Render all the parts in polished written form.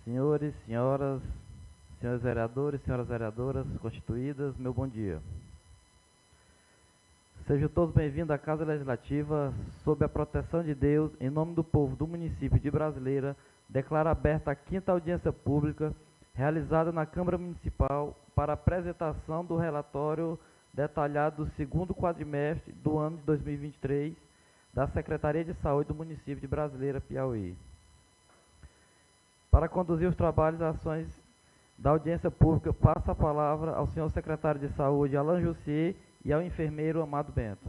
Senhores, senhoras, senhores vereadores, senhoras vereadoras constituídas, meu bom dia. Sejam todos bem-vindos à Casa Legislativa. Sob a proteção de Deus, em nome do povo do município de Brasileira, declaro aberta a 5ª audiência pública realizada na Câmara Municipal para apresentação do relatório detalhado do 2º quadrimestre do ano de 2023 da Secretaria de Saúde do município de Brasileira, Piauí. Para conduzir os trabalhos e ações da audiência pública, passo a palavra ao senhor secretário de Saúde, Alan Jussier, e ao enfermeiro Amado Bento.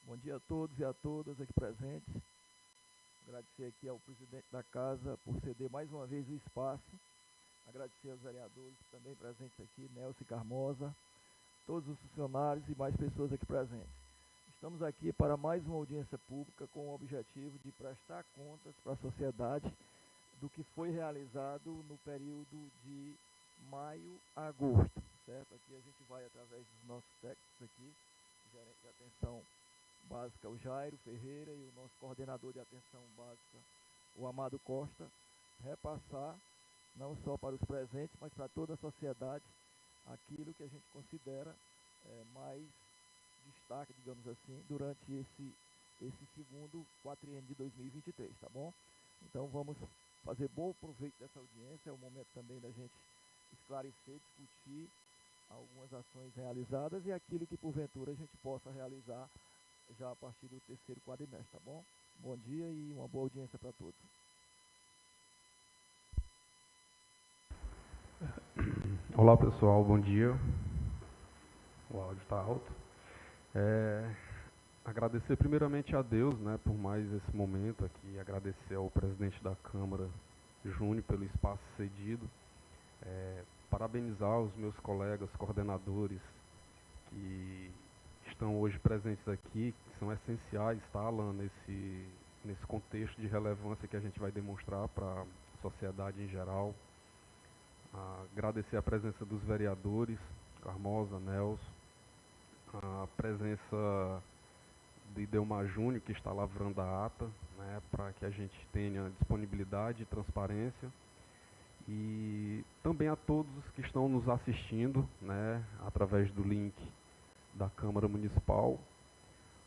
Bom dia a todos e a todas aqui presentes. Agradecer aqui ao presidente da casa por ceder mais uma vez o espaço. Agradecer aos vereadores também presentes aqui, Nelson Carmoza, todos os funcionários e mais pessoas aqui presentes. Estamos aqui para mais uma audiência pública com o objetivo de prestar contas para a sociedade do que foi realizado no período de maio a agosto, certo? Aqui a gente vai, através dos nossos técnicos aqui, gerente de atenção básica, o Jairo Ferreira, e o nosso coordenador de atenção básica, o Amado Costa, repassar, não só para os presentes, mas para toda a sociedade, aquilo que a gente considera mais destaque, digamos assim, durante esse segundo quatriênio de 2023, tá bom? Então vamos fazer bom proveito dessa audiência, é o momento também da gente esclarecer, discutir algumas ações realizadas e aquilo que porventura a gente possa realizar já a partir do 3º quadrimestre, tá bom? Bom dia e uma boa audiência para todos. Olá pessoal, bom dia. O áudio está alto. Agradecer primeiramente a Deus, né, por mais esse momento aqui, agradecer ao presidente da Câmara, Júnior, pelo espaço cedido, parabenizar os meus colegas coordenadores que estão hoje presentes aqui, que são essenciais, tá, Alan, nesse contexto de relevância que a gente vai demonstrar para a sociedade em geral. Agradecer a presença dos vereadores, Carmoza, Nelson, a presença de Delmar Júnior, que está lavrando a ata, né, para que a gente tenha disponibilidade e transparência. E também a todos que estão nos assistindo, né, através do link da Câmara Municipal.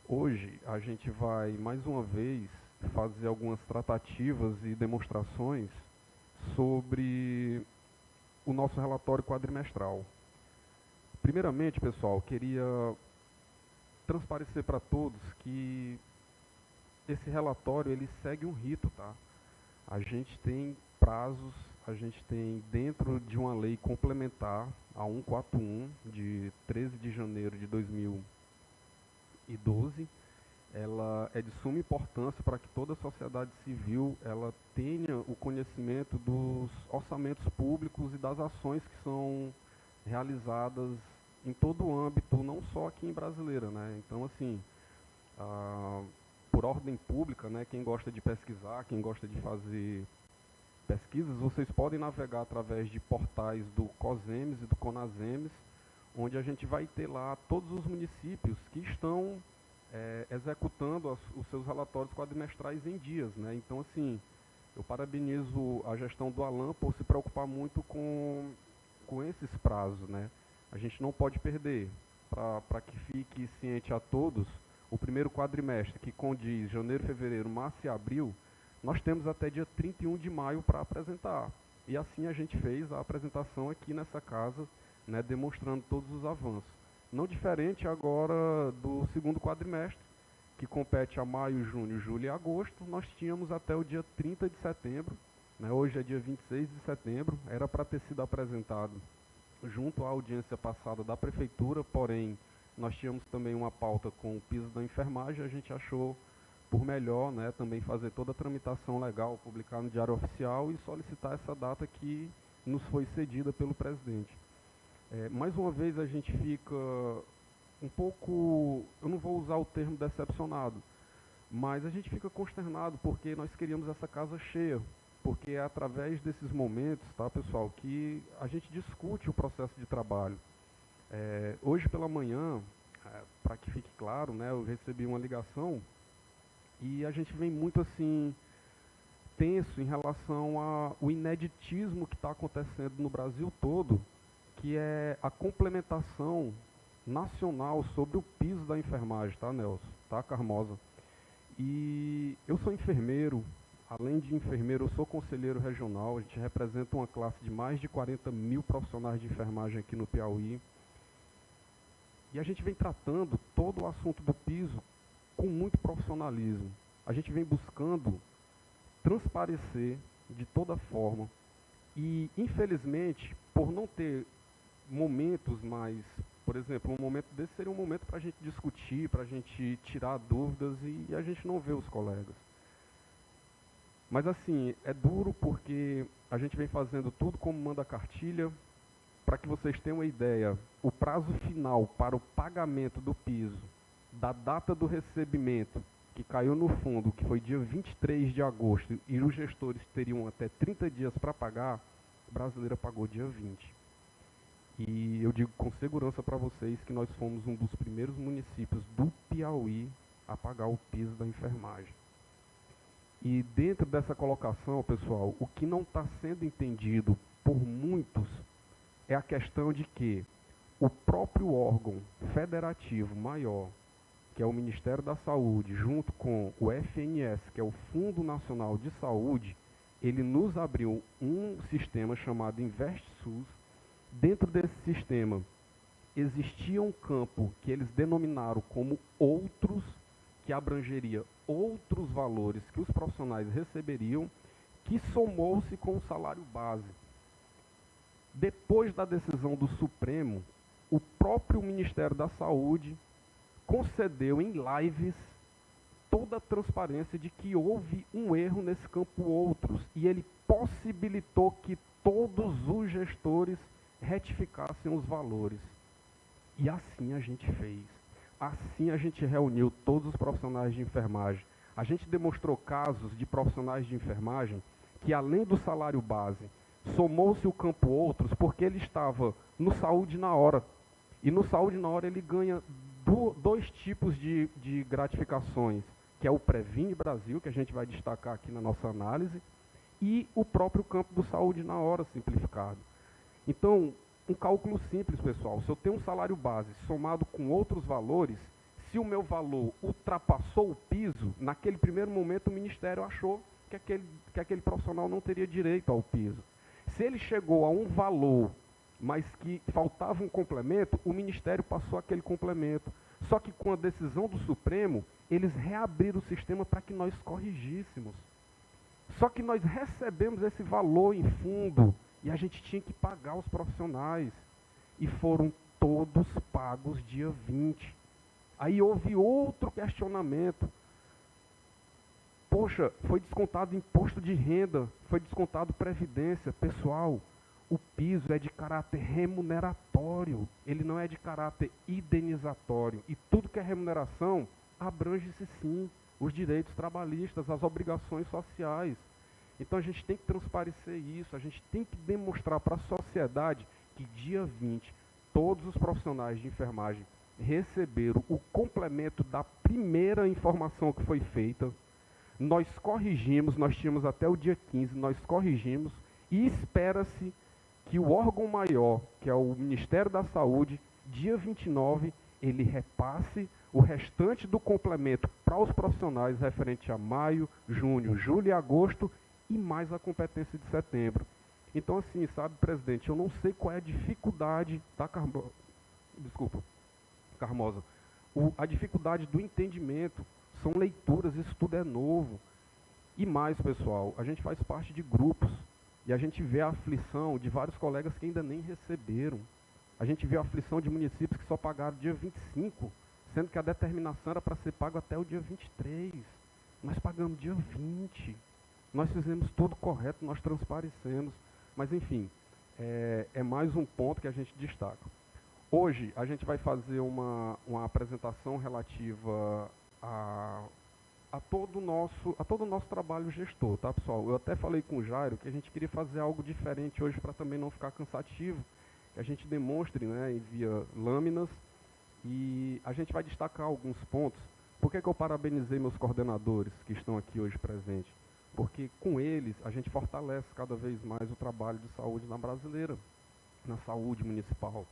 Hoje a gente vai mais uma vez fazer algumas tratativas e demonstrações sobre o nosso relatório quadrimestral. Primeiramente, pessoal, queria transparecer para todos que esse relatório ele segue um rito, tá? A gente tem prazos, a gente tem dentro de uma lei complementar, a 141, de 13 de janeiro de 2012, ela é de suma importância para que toda a sociedade civil ela tenha o conhecimento dos orçamentos públicos e das ações que são realizadas em todo o âmbito, não só aqui em Brasileira, né? Então, assim, por ordem pública, né, quem gosta de pesquisar, quem gosta de fazer pesquisas, vocês podem navegar através de portais do COSEMES e do CONASEMES, onde a gente vai ter lá todos os municípios que estão executando os seus relatórios quadrimestrais em dias, né? Então, assim, eu parabenizo a gestão do Alan por se preocupar muito com esses prazos, né? A gente não pode perder, para que fique ciente a todos, o primeiro quadrimestre, que condiz janeiro, fevereiro, março e abril, nós temos até dia 31 de maio para apresentar. E assim a gente fez a apresentação aqui nessa casa, né, demonstrando todos os avanços. Não diferente agora do segundo quadrimestre, que compete a maio, junho, julho e agosto, nós tínhamos até o dia 30 de setembro né? Hoje é dia 26 de setembro, era para ter sido apresentado junto à audiência passada da Prefeitura, porém, nós tínhamos também uma pauta com o piso da enfermagem, a gente achou por melhor, né, também fazer toda a tramitação legal, publicar no Diário Oficial e solicitar essa data que nos foi cedida pelo presidente. Mais uma vez a gente fica um pouco, eu não vou usar o termo decepcionado, mas a gente fica consternado porque nós queríamos essa casa cheia, porque é através desses momentos, tá, pessoal, que a gente discute o processo de trabalho. Hoje pela manhã, para que fique claro, né, eu recebi uma ligação e a gente vem muito assim tenso em relação ao ineditismo que está acontecendo no Brasil todo, que é a complementação nacional sobre o piso da enfermagem, tá, Nelson? Tá, Carmosa? E eu sou enfermeiro, além de enfermeiro, eu sou conselheiro regional, a gente representa uma classe de mais de 40 mil profissionais de enfermagem aqui no Piauí. E a gente vem tratando todo o assunto do piso com muito profissionalismo. A gente vem buscando transparecer de toda forma e, infelizmente, por não ter momentos mais, por exemplo, um momento desse seria um momento para a gente discutir, para a gente tirar dúvidas e a gente não vê os colegas. Mas assim, é duro porque a gente vem fazendo tudo como manda a cartilha. Para que vocês tenham uma ideia, o prazo final para o pagamento do piso, da data do recebimento, que caiu no fundo, que foi dia 23 de agosto, e os gestores teriam até 30 dias para pagar, a Brasileira pagou dia 20. E eu digo com segurança para vocês que nós fomos um dos primeiros municípios do Piauí a pagar o piso da enfermagem. E dentro dessa colocação, pessoal, o que não está sendo entendido por muitos é a questão de que o próprio órgão federativo maior, que é o Ministério da Saúde, junto com o FNS, que é o Fundo Nacional de Saúde, ele nos abriu um sistema chamado InvestSUS. Dentro desse sistema, existia um campo que eles denominaram como outros, que abrangeria outros valores que os profissionais receberiam, que somou-se com o salário base. Depois da decisão do Supremo, o próprio Ministério da Saúde concedeu em lives toda a transparência de que houve um erro nesse campo outros, e ele possibilitou que todos os gestores retificassem os valores. E assim a gente fez. Assim a gente reuniu todos os profissionais de enfermagem. A gente demonstrou casos de profissionais de enfermagem que, além do salário base, somou-se o campo outros porque ele estava no Saúde na Hora. E no Saúde na Hora ele ganha dois tipos de gratificações, que é o Previne Brasil, que a gente vai destacar aqui na nossa análise, e o próprio campo do Saúde na Hora simplificado. Então, um cálculo simples, pessoal. Se eu tenho um salário base somado com outros valores, se o meu valor ultrapassou o piso, naquele primeiro momento o Ministério achou que aquele profissional não teria direito ao piso. Se ele chegou a um valor, mas que faltava um complemento, o Ministério passou aquele complemento. Só que com a decisão do Supremo, eles reabriram o sistema para que nós corrigíssemos. Só que nós recebemos esse valor em fundo e a gente tinha que pagar os profissionais. E foram todos pagos dia 20. Aí houve outro questionamento. Poxa, foi descontado imposto de renda, foi descontado previdência. Pessoal, o piso é de caráter remuneratório, ele não é de caráter indenizatório. E tudo que é remuneração, abrange-se sim os direitos trabalhistas, as obrigações sociais. Então a gente tem que transparecer isso, a gente tem que demonstrar para a sociedade que dia 20, todos os profissionais de enfermagem receberam o complemento da primeira informação que foi feita. Nós corrigimos, nós tínhamos até o dia 15, nós corrigimos e espera-se que o órgão maior, que é o Ministério da Saúde, dia 29, ele repasse o restante do complemento para os profissionais referente a maio, junho, julho e agosto e mais a competência de setembro. Então assim, sabe, presidente, eu não sei qual é a dificuldade, tá, Carmosa, a dificuldade do entendimento. São leituras, isso tudo é novo. E mais, pessoal, a gente faz parte de grupos e a gente vê a aflição de vários colegas que ainda nem receberam. A gente vê a aflição de municípios que só pagaram dia 25, sendo que a determinação era para ser pago até o dia 23. Nós pagamos dia 20. Nós fizemos tudo correto, nós transparecemos. Mas, enfim, é mais um ponto que a gente destaca. Hoje, a gente vai fazer uma apresentação relativa a todo o nosso trabalho gestor, tá, pessoal? Eu até falei com o Jairo que a gente queria fazer algo diferente hoje para também não ficar cansativo, que a gente demonstre, né, via lâminas, e a gente vai destacar alguns pontos. Por que eu parabenizei meus coordenadores que estão aqui hoje presentes? Porque com eles a gente fortalece cada vez mais o trabalho de saúde na brasileira, na saúde municipal.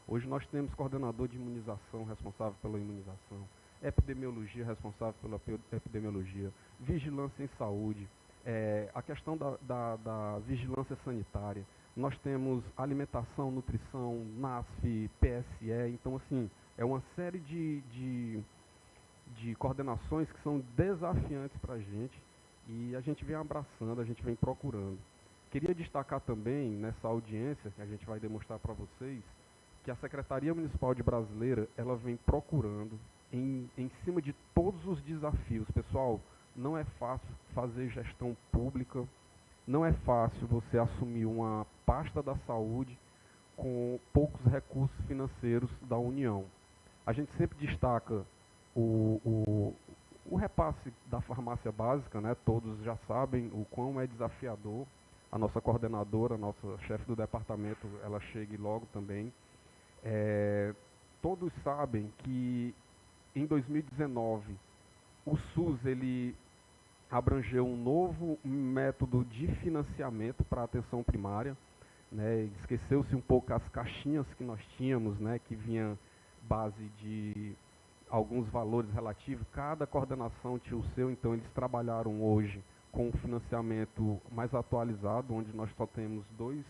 Hoje nós temos coordenador de imunização responsável pela imunização, epidemiologia responsável pela epidemiologia, vigilância em saúde, a questão da vigilância sanitária. Nós temos alimentação, nutrição, NASF, PSE, então assim, é uma série de coordenações que são desafiantes para a gente e a gente vem abraçando, a gente vem procurando. Queria destacar também nessa audiência que a gente vai demonstrar para vocês que a Secretaria Municipal de Brasileira, ela vem procurando em cima de todos os desafios. Pessoal, não é fácil fazer gestão pública, não é fácil você assumir uma pasta da saúde com poucos recursos financeiros da União. A gente sempre destaca o repasse da farmácia básica, né? Todos já sabem o quão é desafiador. A nossa coordenadora, a nossa chefe do departamento, ela chega logo também. Todos sabem que em 2019 o SUS ele abrangeu um novo método de financiamento para a atenção primária, né? Esqueceu-se um pouco as caixinhas que nós tínhamos, né? Que vinha base de alguns valores relativos, cada coordenação tinha o seu, então eles trabalharam hoje com um financiamento mais atualizado, onde nós só temos dois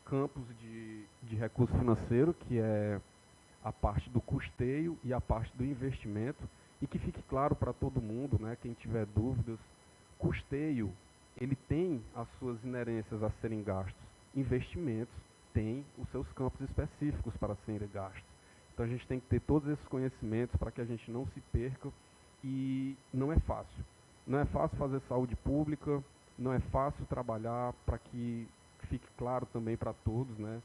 campos de recurso financeiro, que é a parte do custeio e a parte do investimento, e que fique claro para todo mundo, né, quem tiver dúvidas, custeio, ele tem as suas inerências a serem gastos, investimentos têm os seus campos específicos para serem gastos. Então a gente tem que ter todos esses conhecimentos para que a gente não se perca, e não é fácil. Não é fácil fazer saúde pública, não é fácil trabalhar para que fique claro também para todos, né?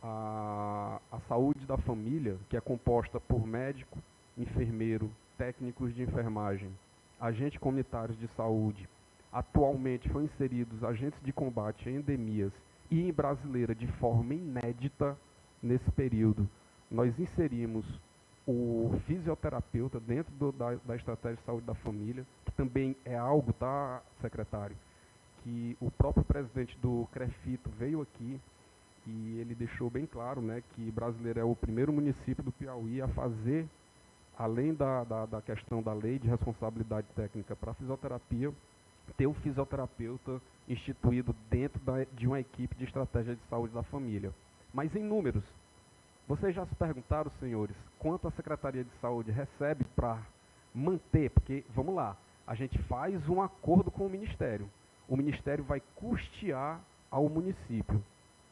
A saúde da família, que é composta por médico, enfermeiro, técnicos de enfermagem, agentes comunitários de saúde. Atualmente foram inseridos agentes de combate a endemias e em Brasileira de forma inédita nesse período. Nós inserimos o fisioterapeuta dentro da estratégia de saúde da família, que também é algo, tá, secretário, que o próprio presidente do CREFITO veio aqui e ele deixou bem claro, né, que Brasileira é o primeiro município do Piauí a fazer, além da questão da lei de responsabilidade técnica para a fisioterapia, ter um fisioterapeuta instituído dentro de uma equipe de estratégia de saúde da família. Mas em números, vocês já se perguntaram, senhores, quanto a Secretaria de Saúde recebe para manter? Porque, vamos lá, a gente faz um acordo com o Ministério vai custear ao município,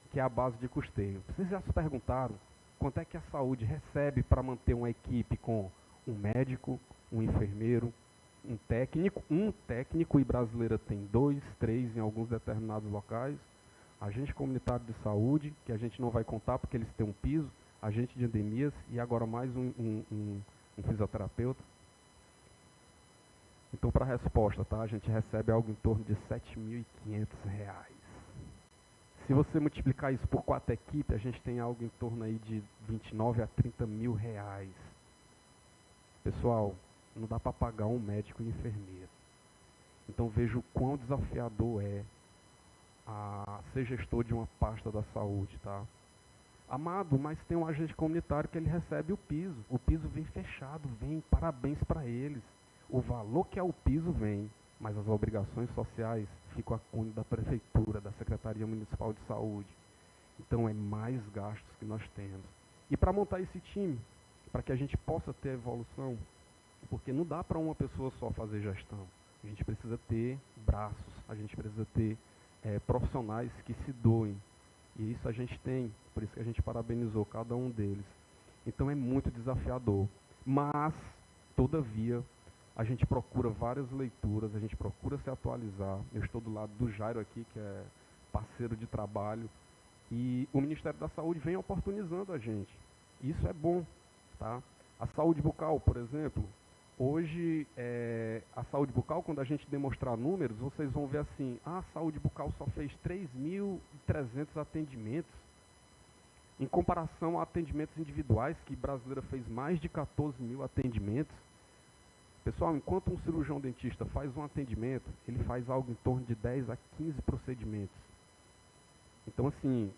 que é a base de custeio. Vocês já se perguntaram quanto é que a saúde recebe para manter uma equipe com um médico, um enfermeiro, um técnico, e Brasileira tem 2, 3 em alguns determinados locais, agente comunitário de saúde, que a gente não vai contar porque eles têm um piso, agente de endemias e agora mais um fisioterapeuta. Então, para a resposta, tá? A gente recebe algo em torno de R$ 7.500. Se você multiplicar isso por 4 equipes, a gente tem algo em torno aí de 29 a 30 mil reais. Pessoal, não dá para pagar um médico e enfermeiro. Então veja o quão desafiador é ser gestor de uma pasta da saúde, tá? Amado, mas tem um agente comunitário que ele recebe o piso. O piso vem fechado, vem, parabéns para eles. O valor que é o piso vem, mas as obrigações sociais ficam a cunho da prefeitura, da Secretaria Municipal de Saúde. Então é mais gastos que nós temos. E para montar esse time, para que a gente possa ter evolução, porque não dá para uma pessoa só fazer gestão. A gente precisa ter braços, a gente precisa ter profissionais que se doem. E isso a gente tem, por isso que a gente parabenizou cada um deles. Então é muito desafiador. Mas, todavia, a gente procura várias leituras, a gente procura se atualizar. Eu estou do lado do Jairo aqui, que é parceiro de trabalho. E o Ministério da Saúde vem oportunizando a gente. Isso é bom, tá? A saúde bucal, por exemplo, hoje, a saúde bucal, quando a gente demonstrar números, vocês vão ver assim, a saúde bucal só fez 3.300 atendimentos, em comparação a atendimentos individuais, que brasileira fez mais de 14 mil atendimentos. Pessoal, enquanto um cirurgião dentista faz um atendimento, ele faz algo em torno de 10 a 15 procedimentos. Então, assim,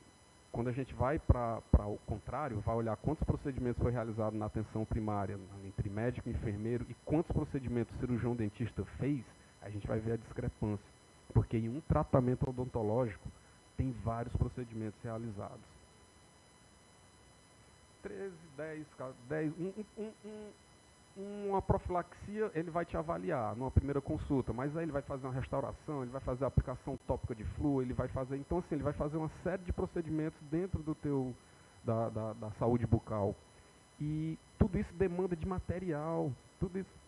quando a gente vai para o contrário, vai olhar quantos procedimentos foi realizado na atenção primária, entre médico e enfermeiro, e quantos procedimentos o cirurgião dentista fez, a gente vai ver a discrepância. Porque em um tratamento odontológico, tem vários procedimentos realizados. 13, 10, uma profilaxia, ele vai te avaliar numa primeira consulta, mas aí ele vai fazer uma restauração, ele vai fazer a aplicação tópica de flúor, ele vai fazer, então assim, ele vai fazer uma série de procedimentos dentro do teu, da saúde bucal. E tudo isso demanda de material, tudo isso.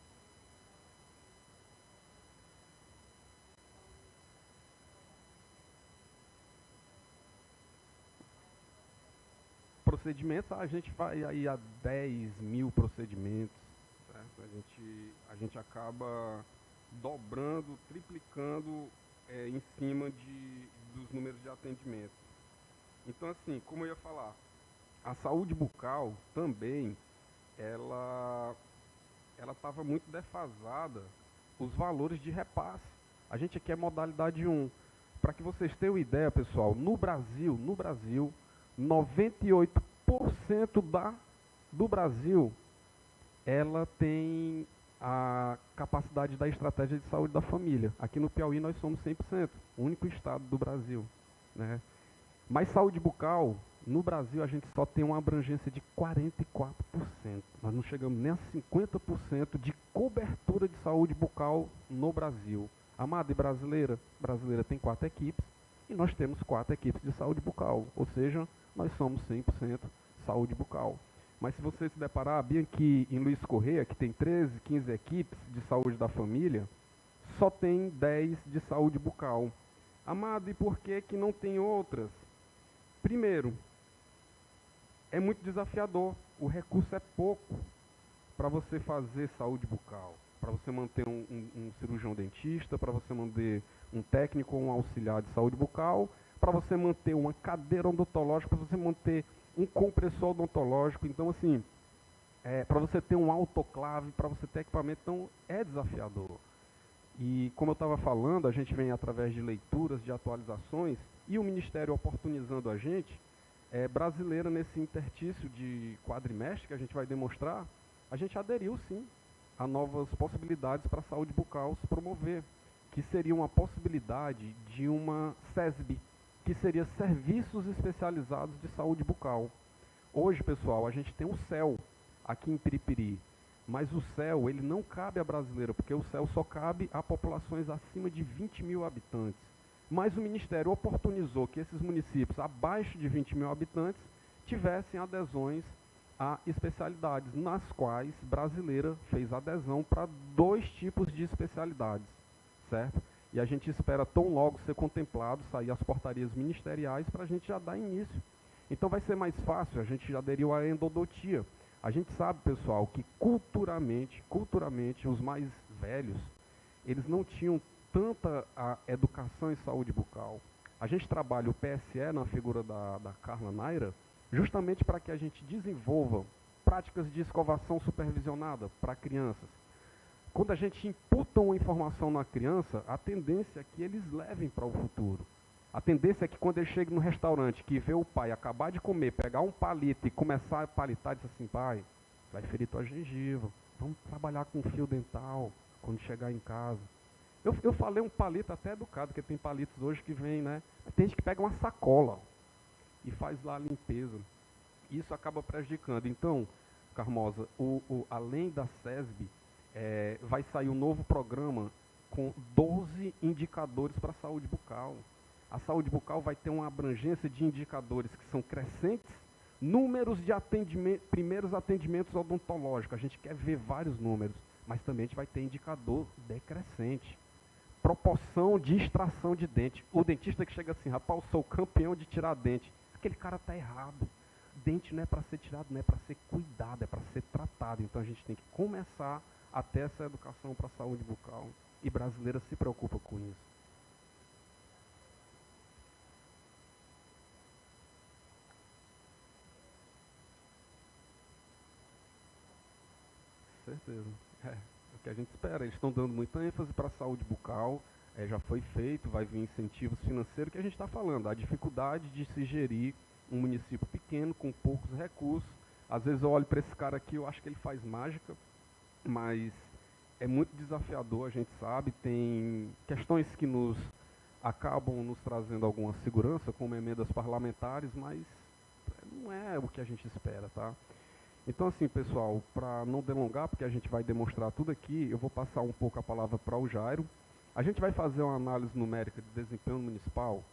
Procedimentos, a gente vai aí a 10 mil procedimentos, certo? A gente acaba dobrando, triplicando em cima dos números de atendimento. Então, assim, como eu ia falar, a saúde bucal também, ela estava muito defasada, os valores de repasse. A gente aqui é modalidade 1. Para que vocês tenham ideia, pessoal, no Brasil, 98% do Brasil, ela tem a capacidade da estratégia de saúde da família. Aqui no Piauí nós somos 100%, o único estado do Brasil, né? Mas saúde bucal, no Brasil a gente só tem uma abrangência de 44%. Nós não chegamos nem a 50% de cobertura de saúde bucal no Brasil. Amada e brasileira, brasileira tem 4 equipes e nós temos 4 equipes de saúde bucal, ou seja, nós somos 100% saúde bucal. Mas se você se deparar bem aqui em Luiz Correia, que tem 13, 15 equipes de saúde da família, só tem 10 de saúde bucal. Amado, e por que que não tem outras? Primeiro, é muito desafiador. O recurso é pouco para você fazer saúde bucal. Para você manter um cirurgião dentista, para você manter um técnico ou um auxiliar de saúde bucal, para você manter uma cadeira odontológica, para você manter um compressor odontológico. Então, assim, para você ter um autoclave, para você ter equipamento, então é desafiador. E, como eu estava falando, a gente vem através de leituras, de atualizações, e o Ministério oportunizando a gente, brasileira nesse interstício de quadrimestre que a gente vai demonstrar, a gente aderiu sim a novas possibilidades para a saúde bucal se promover, que seria uma possibilidade de uma SESB, que seria Serviços Especializados de Saúde Bucal. Hoje, pessoal, a gente tem o CEL aqui em Piripiri, mas o CEL ele não cabe à brasileira, porque o CEL só cabe a populações acima de 20 mil habitantes. Mas o Ministério oportunizou que esses municípios abaixo de 20 mil habitantes tivessem adesões a especialidades, nas quais brasileira fez adesão para 2 tipos de especialidades, certo? E a gente espera tão logo ser contemplado, sair as portarias ministeriais para a gente já dar início. Então vai ser mais fácil, a gente já aderiu à endodontia. A gente sabe, pessoal, que culturalmente, os mais velhos, eles não tinham tanta educação em saúde bucal. A gente trabalha o PSE na figura da Carla Naira, justamente para que a gente desenvolva práticas de escovação supervisionada para crianças. Quando a gente imputa uma informação na criança, a tendência é que eles levem para o futuro. A tendência é que quando ele chega no restaurante, que vê o pai acabar de comer, pegar um palito e começar a palitar, diz assim, pai, vai ferir tua gengiva, vamos trabalhar com fio dental quando chegar em casa. Eu falei um palito até educado, porque tem palitos hoje que vem, né? Tem gente que pega uma sacola e faz lá a limpeza. Isso acaba prejudicando. Então, Carmosa, além da SESB, vai sair um novo programa com 12 indicadores para a saúde bucal. A saúde bucal vai ter uma abrangência de indicadores que são crescentes, números de primeiros atendimentos odontológicos. A gente quer ver vários números, mas também a gente vai ter indicador decrescente. Proporção de extração de dente. O dentista que chega assim, rapaz, eu sou campeão de tirar dente. Aquele cara está errado. Dente não é para ser tirado, não é para ser cuidado, é para ser tratado. Então a gente tem que começar a ter essa educação para a saúde bucal. E brasileira se preocupa com isso. Certeza. É o que a gente espera. Eles estão dando muita ênfase para a saúde bucal. Já foi feito, vai vir incentivos financeiros, que a gente está falando. A dificuldade de se gerir um município pequeno, com poucos recursos. Às vezes eu olho para esse cara aqui, eu acho que ele faz mágica, mas é muito desafiador, a gente sabe. Tem questões que acabam nos trazendo alguma segurança, como emendas parlamentares, mas não é o que a gente espera, tá? Então, assim, pessoal, para não delongar, porque a gente vai demonstrar tudo aqui, eu vou passar um pouco a palavra para o Jairo. A gente vai fazer uma análise numérica de desempenho municipal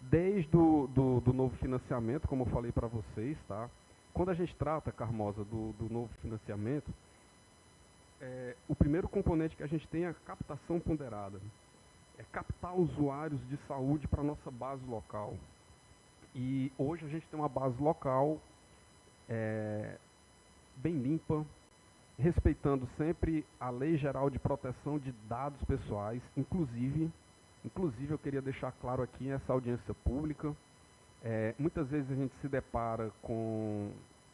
desde do novo financiamento, como eu falei para vocês, tá? Quando a gente trata, Carmosa, do novo financiamento, o primeiro componente que a gente tem é a captação ponderada. É captar usuários de saúde para a nossa base local. E hoje a gente tem uma base local bem limpa, respeitando sempre a Lei Geral de Proteção de Dados Pessoais, inclusive eu queria deixar claro aqui nessa audiência pública, muitas vezes a gente se depara com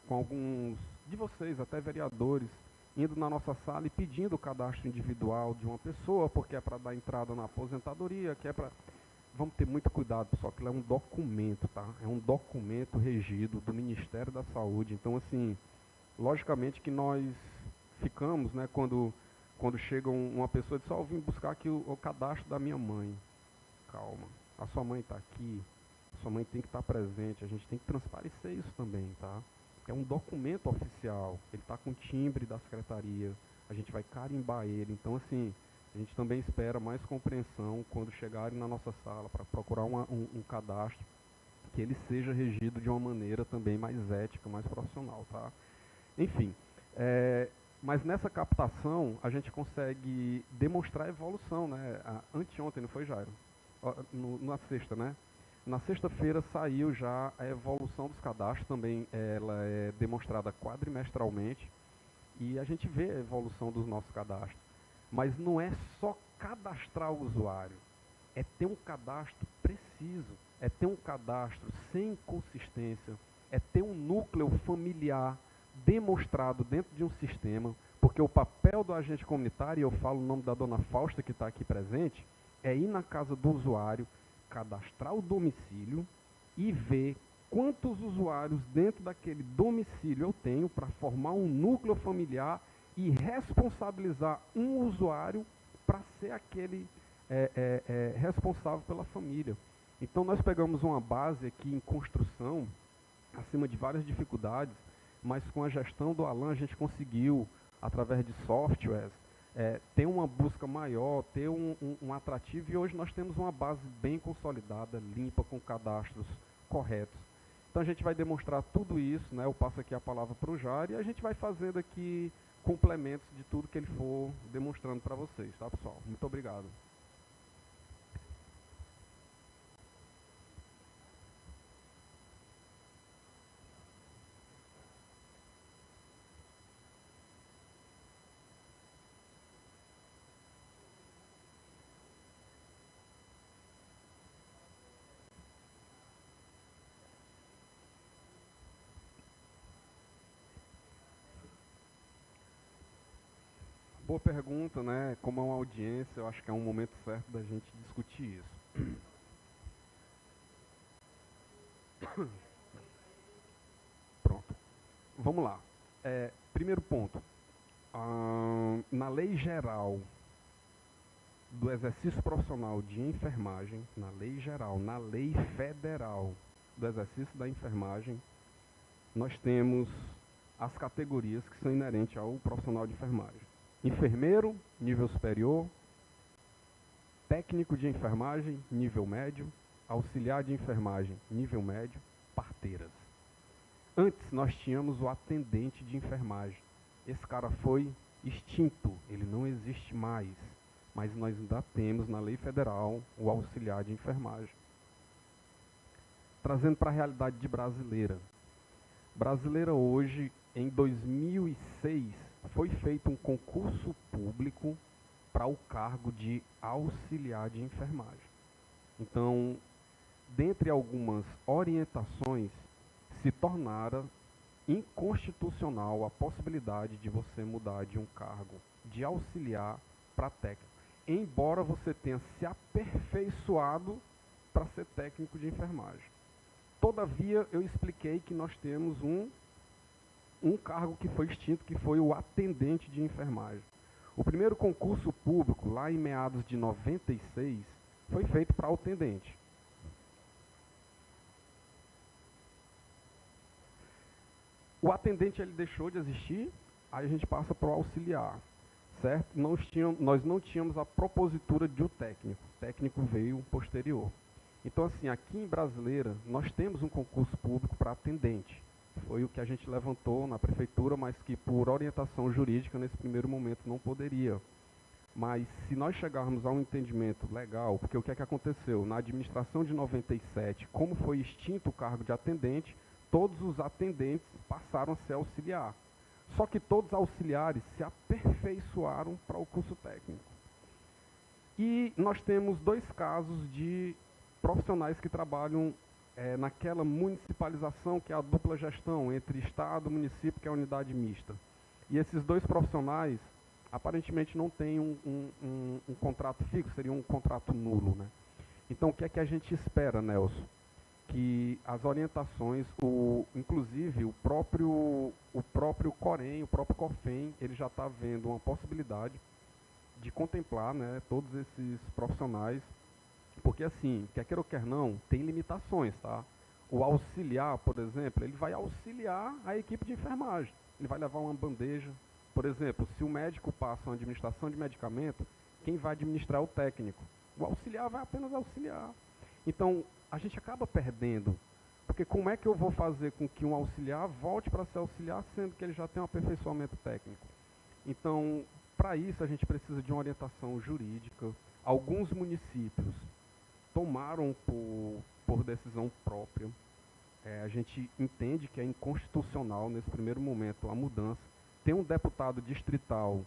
alguns de vocês, até vereadores, indo na nossa sala e pedindo o cadastro individual de uma pessoa, porque é para dar entrada na aposentadoria, que é para... Vamos ter muito cuidado, pessoal, que ele é um documento, tá? É um documento regido do Ministério da Saúde. Então, assim, logicamente que nós ficamos, né, quando chega uma pessoa e diz, eu vim buscar aqui o cadastro da minha mãe. Calma, a sua mãe está aqui, a sua mãe tem que estar presente, a gente tem que transparecer isso também, tá? É um documento oficial, ele está com timbre da secretaria, a gente vai carimbar ele. Então, assim, a gente também espera mais compreensão quando chegarem na nossa sala para procurar um cadastro, que ele seja regido de uma maneira também mais ética, mais profissional, tá? Enfim, mas nessa captação a gente consegue demonstrar a evolução, né? Anteontem, não foi, Jairo? Na sexta, né? Na sexta-feira saiu já a evolução dos cadastros, também ela é demonstrada quadrimestralmente, e a gente vê a evolução dos nossos cadastros. Mas não é só cadastrar o usuário, é ter um cadastro preciso, é ter um cadastro sem inconsistência, é ter um núcleo familiar demonstrado dentro de um sistema, porque o papel do agente comunitário, e eu falo o nome da dona Fausta que está aqui presente, é ir na casa do usuário, cadastrar o domicílio e ver quantos usuários dentro daquele domicílio eu tenho para formar um núcleo familiar e responsabilizar um usuário para ser aquele responsável pela família. Então nós pegamos uma base aqui em construção, acima de várias dificuldades, mas com a gestão do Alan a gente conseguiu, através de softwares, ter uma busca maior, ter um atrativo, e hoje nós temos uma base bem consolidada, limpa, com cadastros corretos. Então a gente vai demonstrar tudo isso, né? Eu passo aqui a palavra para o Jair e a gente vai fazendo aqui complementos de tudo que ele for demonstrando para vocês, tá, pessoal? Muito obrigado. Boa pergunta, né? Como é uma audiência, eu acho que é um momento certo da gente discutir isso. Pronto. Vamos lá. Primeiro ponto. Na lei geral do exercício profissional de enfermagem, na lei geral, na lei federal do exercício da enfermagem, nós temos as categorias que são inerentes ao profissional de enfermagem. Enfermeiro, nível superior, técnico de enfermagem, nível médio, auxiliar de enfermagem, nível médio, parteiras. Antes nós tínhamos o atendente de enfermagem. Esse cara foi extinto, ele não existe mais. Mas nós ainda temos na lei federal o auxiliar de enfermagem. Trazendo para a realidade de brasileira. Brasileira hoje, em 2006, foi feito um concurso público para o cargo de auxiliar de enfermagem. Então, dentre algumas orientações, se tornara inconstitucional a possibilidade de você mudar de um cargo de auxiliar para técnico, embora você tenha se aperfeiçoado para ser técnico de enfermagem. Todavia, eu expliquei que nós temos um cargo que foi extinto, que foi o atendente de enfermagem. O primeiro concurso público, lá em meados de 96, foi feito para o atendente. O atendente ele deixou de existir, aí a gente passa para o auxiliar, certo? Nós não tínhamos a propositura de um técnico. O técnico veio posterior. Então, assim, aqui em Brasileira, nós temos um concurso público para atendente. Foi o que a gente levantou na prefeitura, mas que por orientação jurídica, nesse primeiro momento, não poderia. Mas se nós chegarmos a um entendimento legal, porque o que é que aconteceu? Na administração de 97, como foi extinto o cargo de atendente, todos os atendentes passaram a ser auxiliar. Só que todos os auxiliares se aperfeiçoaram para o curso técnico. E nós temos dois casos de profissionais que trabalham naquela municipalização, que é a dupla gestão entre Estado e município, que é a unidade mista. E esses dois profissionais, aparentemente, não têm um contrato fixo, seria um contrato nulo, né? Então, o que é que a gente espera, Nelson? Que as orientações, inclusive o próprio Corém, o próprio COFEM, ele já está vendo uma possibilidade de contemplar, né, todos esses profissionais, porque assim, quer queira ou quer não, tem limitações, tá? O auxiliar, por exemplo, ele vai auxiliar a equipe de enfermagem, ele vai levar uma bandeja, por exemplo, se o médico passa uma administração de medicamento, quem vai administrar é o técnico, o auxiliar vai apenas auxiliar. Então, a gente acaba perdendo, porque como é que eu vou fazer com que um auxiliar volte para ser auxiliar, sendo que ele já tem um aperfeiçoamento técnico? Então, para isso, a gente precisa de uma orientação jurídica. Alguns municípios tomaram por decisão própria. A gente entende que é inconstitucional, nesse primeiro momento, a mudança. Tem um deputado distrital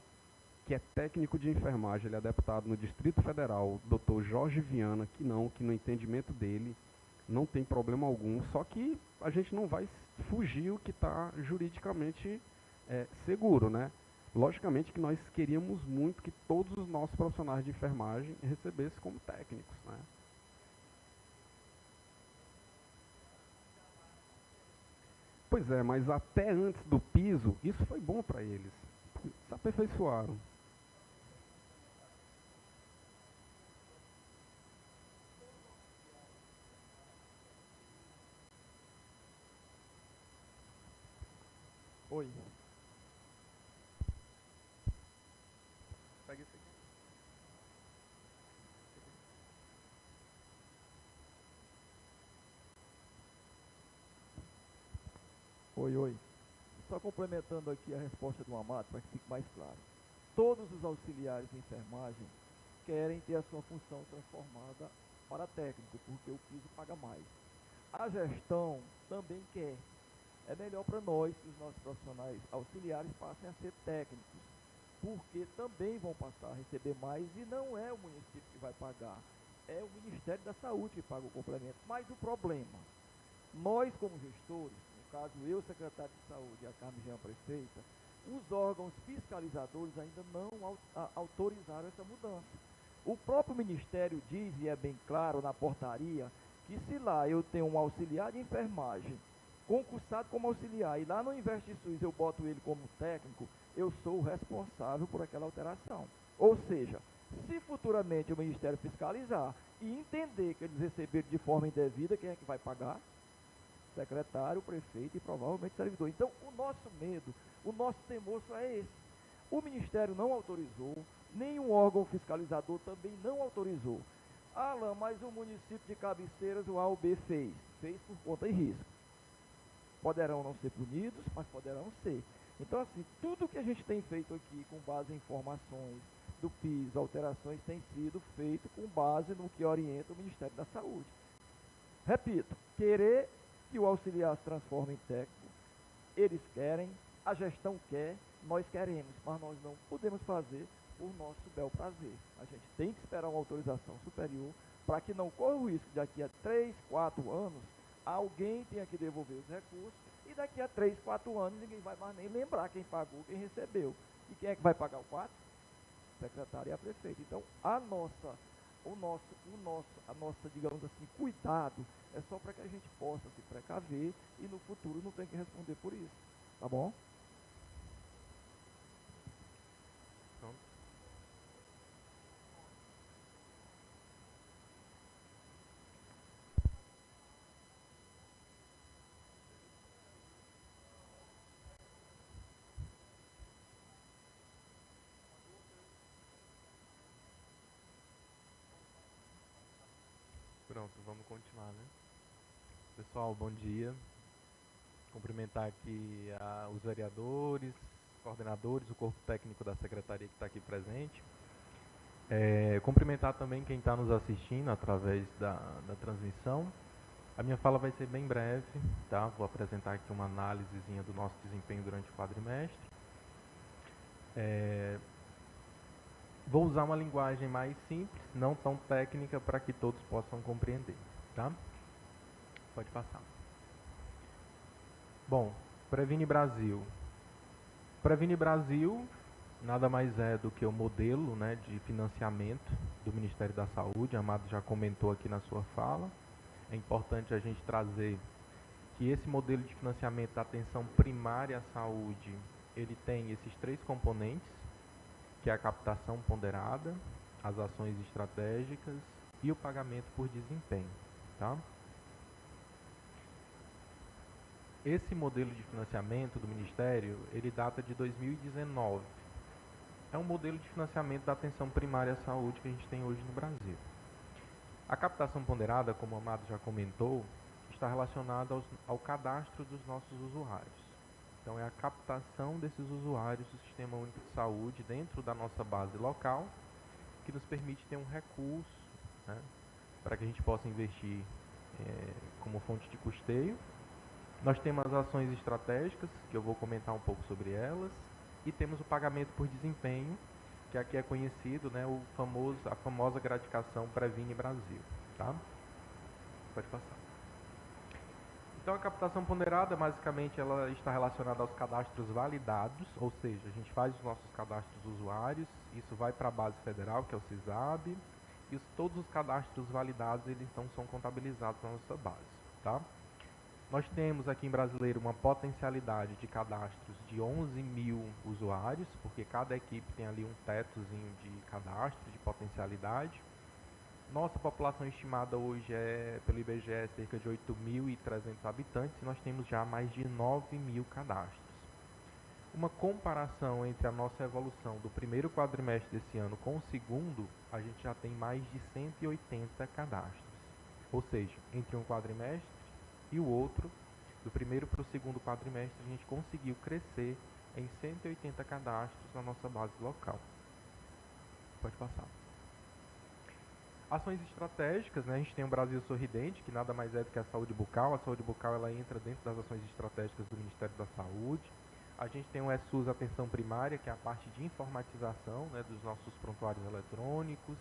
que é técnico de enfermagem, ele é deputado no Distrito Federal, Dr. Jorge Viana, que no entendimento dele, não tem problema algum, só que a gente não vai fugir o que está juridicamente seguro, né? Logicamente que nós queríamos muito que todos os nossos profissionais de enfermagem recebessem como técnicos, né? Pois é, mas até antes do piso, isso foi bom para eles. Se aperfeiçoaram. Oi. Pega esse aqui. Oi. Só complementando aqui a resposta do Amado, para que fique mais claro. Todos os auxiliares de enfermagem querem ter a sua função transformada para técnico, porque o piso paga mais. A gestão também quer. É melhor para nós que os nossos profissionais auxiliares passem a ser técnicos, porque também vão passar a receber mais e não é o município que vai pagar, é o Ministério da Saúde que paga o complemento. Mas o problema, nós como gestores, no caso eu, secretário de Saúde, e a Carmen Jean, prefeita, os órgãos fiscalizadores ainda não autorizaram essa mudança. O próprio Ministério diz, e é bem claro na portaria, que se lá eu tenho um auxiliar de enfermagem concursado como auxiliar, e lá no InvestiSUS eu boto ele como técnico, eu sou o responsável por aquela alteração. Ou seja, se futuramente o Ministério fiscalizar e entender que eles receberam de forma indevida, quem é que vai pagar? Secretário, prefeito e provavelmente servidor. Então, o nosso medo, o nosso temor só é esse. O Ministério não autorizou, Nenhum órgão fiscalizador também não autorizou. Alan, mas o município de Cabeceiras, o A ou B fez por conta e risco. Poderão não ser punidos, mas poderão ser. Então, assim, tudo que a gente tem feito aqui com base em informações do PIS, alterações, tem sido feito com base no que orienta o Ministério da Saúde. Repito, querer que o auxiliar se transforme em técnico, eles querem, a gestão quer, nós queremos, mas nós não podemos fazer por nosso bel prazer. A gente tem que esperar uma autorização superior para que não corra o risco de daqui a 3, 4 anos, alguém tenha que devolver os recursos e daqui a 3, 4 anos ninguém vai mais nem lembrar quem pagou, quem recebeu. E quem é que vai pagar o 4? Secretário e a prefeita. Então, a nossa, digamos assim, cuidado é só para que a gente possa se precaver e no futuro não tenha que responder por isso. Tá bom? Pronto. Pronto, vamos continuar, né? Pessoal, bom dia. Cumprimentar aqui os vereadores, coordenadores, o corpo técnico da secretaria que está aqui presente. Cumprimentar também quem está nos assistindo através da transmissão. A minha fala vai ser bem breve, tá? Vou apresentar aqui uma análisezinha do nosso desempenho durante o quadrimestre. Vou usar uma linguagem mais simples, não tão técnica, para que todos possam compreender, tá? Pode passar. Bom, Previne Brasil. Previne Brasil nada mais é do que o modelo, né, de financiamento do Ministério da Saúde. Amado já comentou aqui na sua fala. É importante a gente trazer que esse modelo de financiamento da atenção primária à saúde, ele tem esses 3 componentes, que é a captação ponderada, as ações estratégicas e o pagamento por desempenho, tá? Esse modelo de financiamento do Ministério, ele data de 2019. É um modelo de financiamento da atenção primária à saúde que a gente tem hoje no Brasil. A captação ponderada, como o Amado já comentou, está relacionada ao cadastro dos nossos usuários. Então, é a captação desses usuários do Sistema Único de Saúde dentro da nossa base local, que nos permite ter um recurso, né, para que a gente possa investir como fonte de custeio. Nós temos as ações estratégicas, que eu vou comentar um pouco sobre elas, e temos o pagamento por desempenho, que aqui é conhecido, né, a famosa gratificação Previne Brasil, tá? Pode passar. Então, a captação ponderada, basicamente, ela está relacionada aos cadastros validados, ou seja, a gente faz os nossos cadastros usuários, isso vai para a base federal, que é o CISAB, e todos os cadastros validados, eles então são contabilizados na nossa base, tá? Nós temos aqui em Brasileiro uma potencialidade de cadastros de 11 mil usuários, porque cada equipe tem ali um tetozinho de cadastro, de potencialidade. Nossa população estimada hoje pelo IBGE, cerca de 8.300 habitantes, e nós temos já mais de 9 mil cadastros. Uma comparação entre a nossa evolução do primeiro quadrimestre desse ano com o segundo, a gente já tem mais de 180 cadastros. Ou seja, entre um quadrimestre e o outro, do primeiro para o segundo quadrimestre, a gente conseguiu crescer em 180 cadastros na nossa base local. Pode passar. Ações estratégicas, né? A gente tem o Brasil Sorridente, que nada mais é do que a saúde bucal. A saúde bucal, ela entra dentro das ações estratégicas do Ministério da Saúde. A gente tem o SUS Atenção Primária, que é a parte de informatização, né, dos nossos prontuários eletrônicos.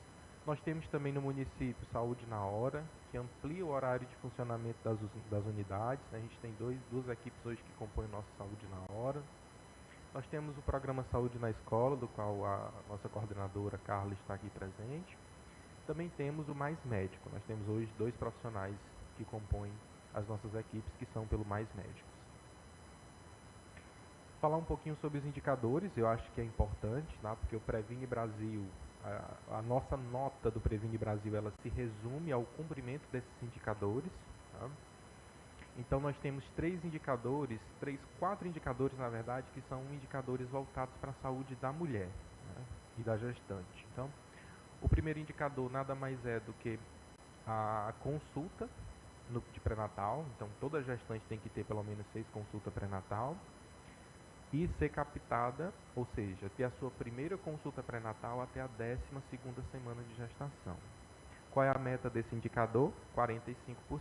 Nós temos também no município Saúde na Hora, que amplia o horário de funcionamento das unidades. A gente tem duas equipes hoje que compõem o nosso Saúde na Hora. Nós temos o programa Saúde na Escola, do qual a nossa coordenadora Carla está aqui presente. Também temos o Mais Médico. Nós temos hoje 2 profissionais que compõem as nossas equipes, que são pelo Mais Médicos. Falar um pouquinho sobre os indicadores, eu acho que é importante, tá? Porque o Previne Brasil, a nossa nota do Previne Brasil, ela se resume ao cumprimento desses indicadores, tá? Então, nós temos 4 indicadores, na verdade, que são indicadores voltados para a saúde da mulher, né? e da gestante. Então, o primeiro indicador nada mais é do que a consulta de pré-natal. Então, toda gestante tem que ter pelo menos 6 consultas pré-natal e ser captada, ou seja, ter a sua primeira consulta pré-natal até a 12ª semana de gestação. Qual é a meta desse indicador? 45%.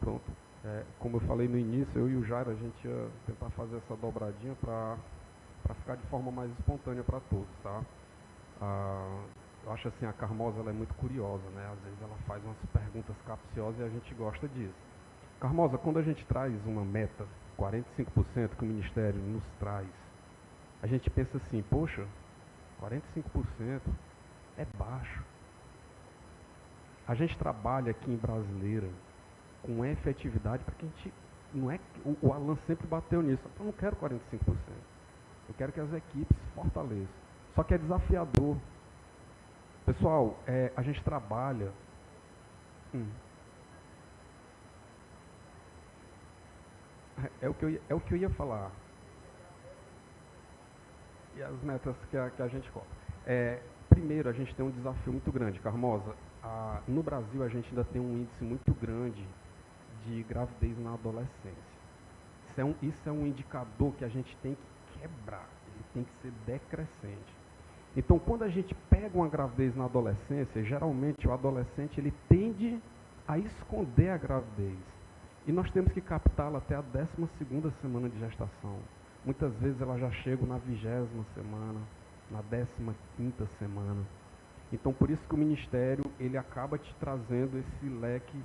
Pronto. Como eu falei no início, eu e o Jair, a gente ia tentar fazer essa dobradinha para ficar de forma mais espontânea para todos, tá? Eu acho assim, a Carmoza ela é muito curiosa, né? Às vezes ela faz umas perguntas capciosas e a gente gosta disso. Carmoza, quando a gente traz uma meta, 45% que o Ministério nos traz, a gente pensa assim, poxa, 45% é baixo. A gente trabalha aqui em Brasileira com efetividade para que a gente, não é, o Alan sempre bateu nisso, eu não quero 45%, eu quero que as equipes se fortaleçam, só que é desafiador. Pessoal, a gente trabalha, é o que eu ia falar, e as metas que a gente coloca. Primeiro, a gente tem um desafio muito grande, Carmoza. No Brasil, a gente ainda tem um índice muito grande de gravidez na adolescência. Isso é um indicador que a gente tem que quebrar, ele tem que ser decrescente. Então, quando a gente pega uma gravidez na adolescência, geralmente o adolescente ele tende a esconder a gravidez. E nós temos que captá-la até a 12ª semana de gestação. Muitas vezes ela já chega na 20ª semana, na 15ª semana. Então, por isso que o Ministério ele acaba te trazendo esse leque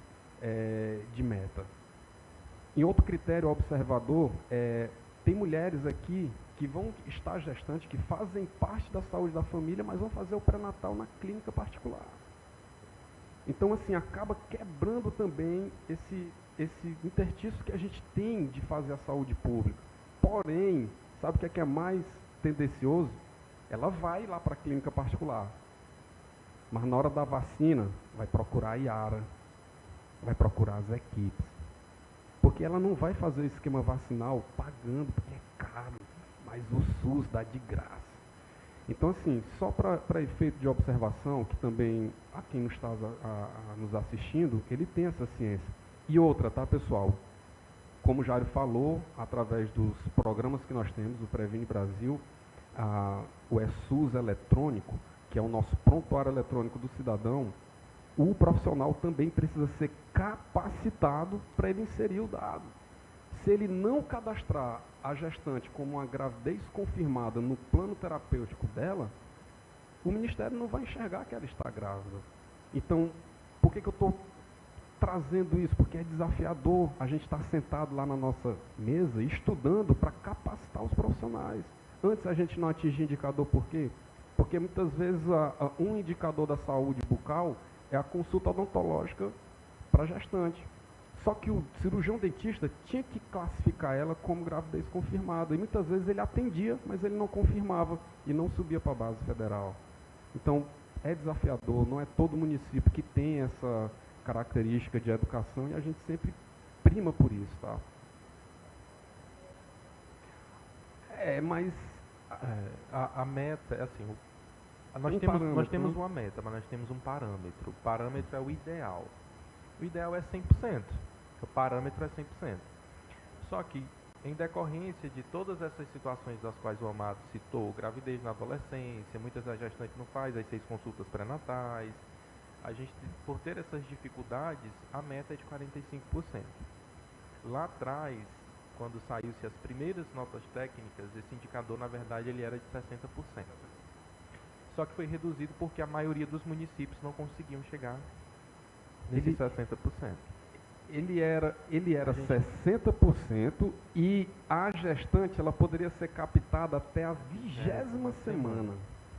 de meta. Em outro critério observador, tem mulheres aqui que vão estar gestantes, que fazem parte da saúde da família, mas vão fazer o pré-natal na clínica particular. Então, assim, acaba quebrando também esse interstício que a gente tem de fazer a saúde pública. Porém, sabe o que é mais tendencioso? Ela vai lá para a clínica particular, mas na hora da vacina, vai procurar a Iara, vai procurar as equipes. Porque ela não vai fazer o esquema vacinal pagando, porque é caro, mas o SUS dá de graça. Então, assim, só para efeito de observação, que também a quem está nos assistindo, ele tem essa ciência. E outra, tá, pessoal? Como o Jário falou, através dos programas que nós temos, o Previne Brasil, o SUS eletrônico, que é o nosso prontuário eletrônico do cidadão, o profissional também precisa ser capacitado para ele inserir o dado. Se ele não cadastrar a gestante como uma gravidez confirmada no plano terapêutico dela, o Ministério não vai enxergar que ela está grávida. Então, por que eu estou trazendo isso? Porque é desafiador a gente estar sentado lá na nossa mesa estudando para capacitar os profissionais. Antes a gente não atinge indicador, por quê? Porque muitas vezes um indicador da saúde bucal é a consulta odontológica para gestante. Só que o cirurgião dentista tinha que classificar ela como gravidez confirmada. E muitas vezes ele atendia, mas ele não confirmava e não subia para a base federal. Então, é desafiador, não é todo município que tem essa característica de educação e a gente sempre prima por isso, tá? Mas... A meta é assim, nós temos uma meta, mas nós temos um parâmetro. O parâmetro é o ideal. O ideal é 100%. O parâmetro é 100%. Só que, em decorrência de todas essas situações das quais o Amado citou, gravidez na adolescência, muitas das gestantes não fazem as 6 consultas pré-natais, a gente, por ter essas dificuldades, a meta é de 45%. Lá atrás, quando saiu-se as primeiras notas técnicas, esse indicador, na verdade, ele era de 60%. Só que foi reduzido porque a maioria dos municípios não conseguiam chegar nesse 60%. Ele era 60% e a gestante ela poderia ser captada até a 20ª semana.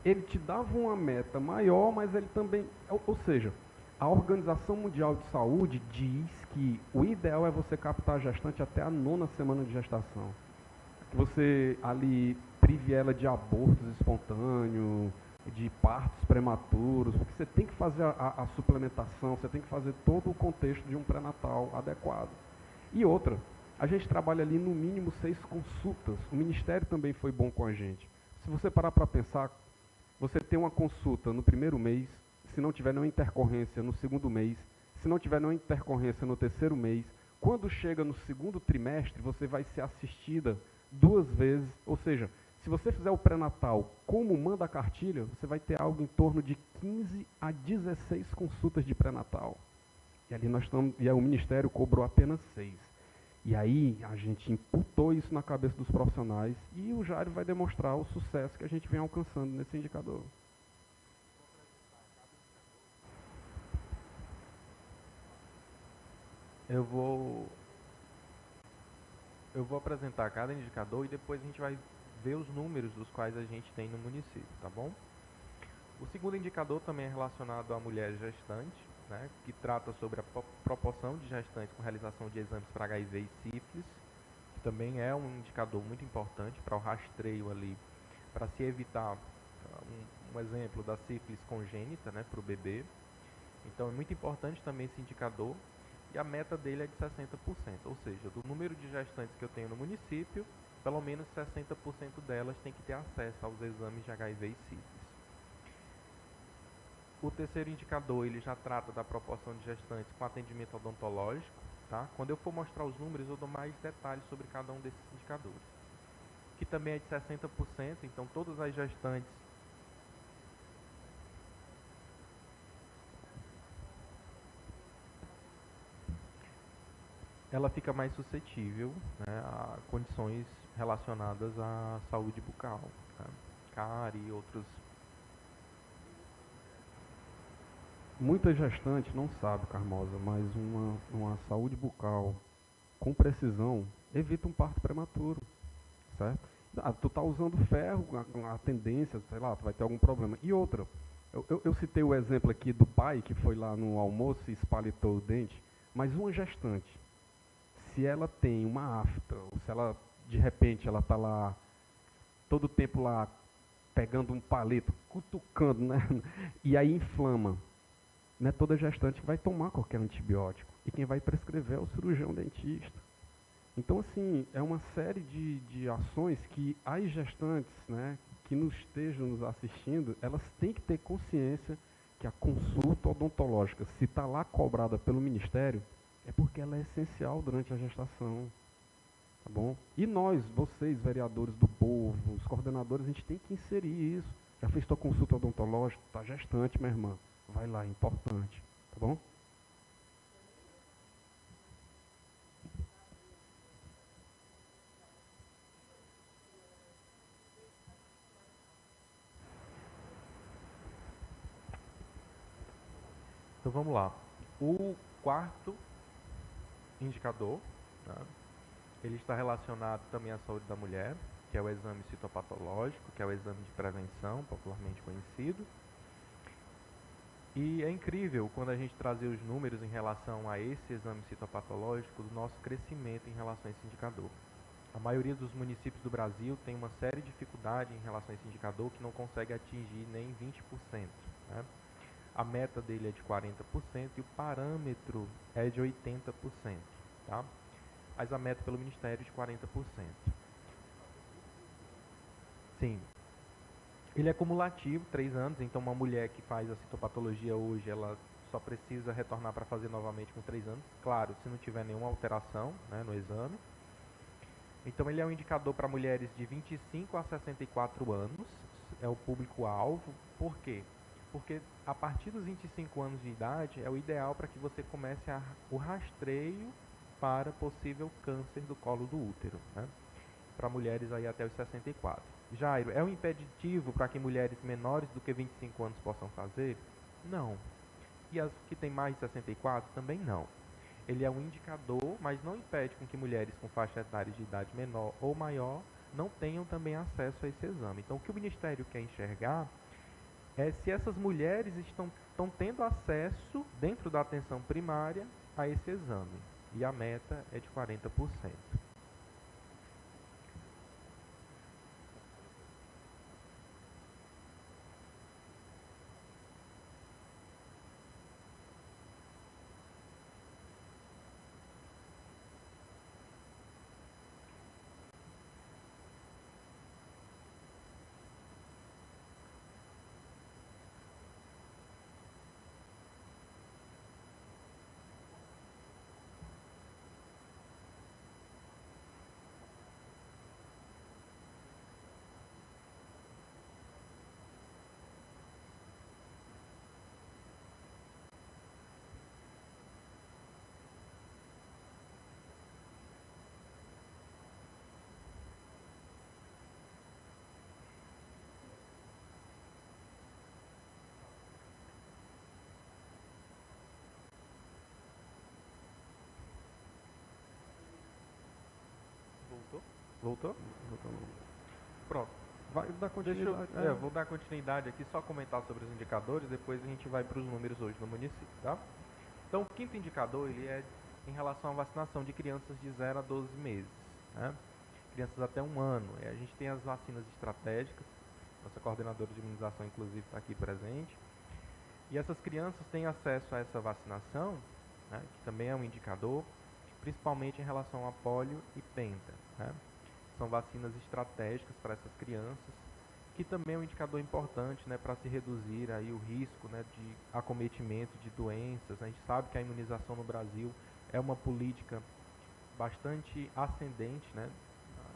Ele te dava uma meta maior, mas ele também... Ou seja, a Organização Mundial de Saúde diz que o ideal é você captar a gestante até a 9ª semana de gestação. Que você ali prive ela de abortos espontâneos, de partos prematuros, porque você tem que fazer a suplementação, você tem que fazer todo o contexto de um pré-natal adequado. E outra, a gente trabalha ali no mínimo 6 consultas. O Ministério também foi bom com a gente. Se você parar para pensar, você tem uma consulta no primeiro mês, se não tiver nenhuma intercorrência no segundo mês, se não tiver nenhuma intercorrência no terceiro mês, quando chega no segundo trimestre, você vai ser assistida 2 vezes, ou seja, se você fizer o pré-natal como manda a cartilha, você vai ter algo em torno de 15 a 16 consultas de pré-natal. E ali o Ministério cobrou apenas 6. E aí a gente imputou isso na cabeça dos profissionais e o Jairo vai demonstrar o sucesso que a gente vem alcançando nesse indicador. Eu vou apresentar cada indicador e depois a gente vai ver os números dos quais a gente tem no município, tá bom? O segundo indicador também é relacionado à mulher gestante, né, que trata sobre a proporção de gestantes com realização de exames para HIV e sífilis, que também é um indicador muito importante para o rastreio ali, para se evitar um exemplo da sífilis congênita, né, para o bebê. Então é muito importante também esse indicador e a meta dele é de 60%, ou seja, do número de gestantes que eu tenho no município, pelo menos 60% delas têm que ter acesso aos exames de HIV e sífilis. O terceiro indicador, ele já trata da proporção de gestantes com atendimento odontológico, tá? Quando eu for mostrar os números, eu dou mais detalhes sobre cada um desses indicadores. Que também é de 60%, então todas as gestantes ela fica mais suscetível, né, a condições relacionadas à saúde bucal, tá? Cárie e outros. Muita gestante não sabe, Carmosa, mas uma saúde bucal com precisão evita um parto prematuro, certo? Tu tá usando ferro, a tendência, sei lá, tu vai ter algum problema. E outra, eu citei o exemplo aqui do pai que foi lá no almoço e espalitou o dente, mas uma gestante, se ela tem uma afta, ou se ela, de repente, ela tá lá, todo o tempo lá, pegando um palito, cutucando, né? E aí inflama. Não é toda gestante que vai tomar qualquer antibiótico. E quem vai prescrever é o cirurgião dentista. Então, assim, é uma série de ações que as gestantes, né, que nos estejam nos assistindo, elas têm que ter consciência que a consulta odontológica, se está lá cobrada pelo Ministério, é porque ela é essencial durante a gestação. Tá bom? E nós, vocês, vereadores do povo, os coordenadores, a gente tem que inserir isso. Já fez tua consulta odontológica? Está gestante, minha irmã. Vai lá, é importante. Tá bom? Então vamos lá. O quarto indicador, tá? Ele está relacionado também à saúde da mulher, que é o exame citopatológico, que é o exame de prevenção, popularmente conhecido. E é incrível quando a gente trazer os números em relação a esse exame citopatológico, do nosso crescimento em relação a esse indicador. A maioria dos municípios do Brasil tem uma séria dificuldade em relação a esse indicador que não consegue atingir nem 20%. Né? A meta dele é de 40% e o parâmetro é de 80%. Tá? Mas a meta pelo Ministério é de 40%. Sim. Ele é cumulativo, 3 anos, então uma mulher que faz a citopatologia hoje, ela só precisa retornar para fazer novamente com 3 anos. Claro, se não tiver nenhuma alteração, né, no exame. Então ele é um indicador para mulheres de 25 a 64 anos, é o público-alvo. Por quê? Porque a partir dos 25 anos de idade é o ideal para que você comece o rastreio para possível câncer do colo do útero, né? Para mulheres aí até os 64. Jairo, é um impeditivo para que mulheres menores do que 25 anos possam fazer? Não. E as que têm mais de 64 também não. Ele é um indicador, mas não impede com que mulheres com faixa etária de idade menor ou maior não tenham também acesso a esse exame. Então, o que o Ministério quer enxergar é se essas mulheres estão tendo acesso, dentro da atenção primária, a esse exame. E a meta é de 40%. Voltou? Voltou não. Pronto. Vai dar continuidade. Vou dar continuidade aqui, só comentar sobre os indicadores, depois a gente vai para os números hoje no município, tá? Então, o quinto indicador, ele é em relação à vacinação de crianças de 0 a 12 meses, né? Crianças até 1 ano. A gente tem as vacinas estratégicas, nossa coordenadora de imunização, inclusive, está aqui presente. E essas crianças têm acesso a essa vacinação, né, que também é um indicador, principalmente em relação a pólio e penta, né? São vacinas estratégicas para essas crianças, que também é um indicador importante, né, para se reduzir aí o risco, né, de acometimento de doenças. A gente sabe que a imunização no Brasil é uma política bastante ascendente, né,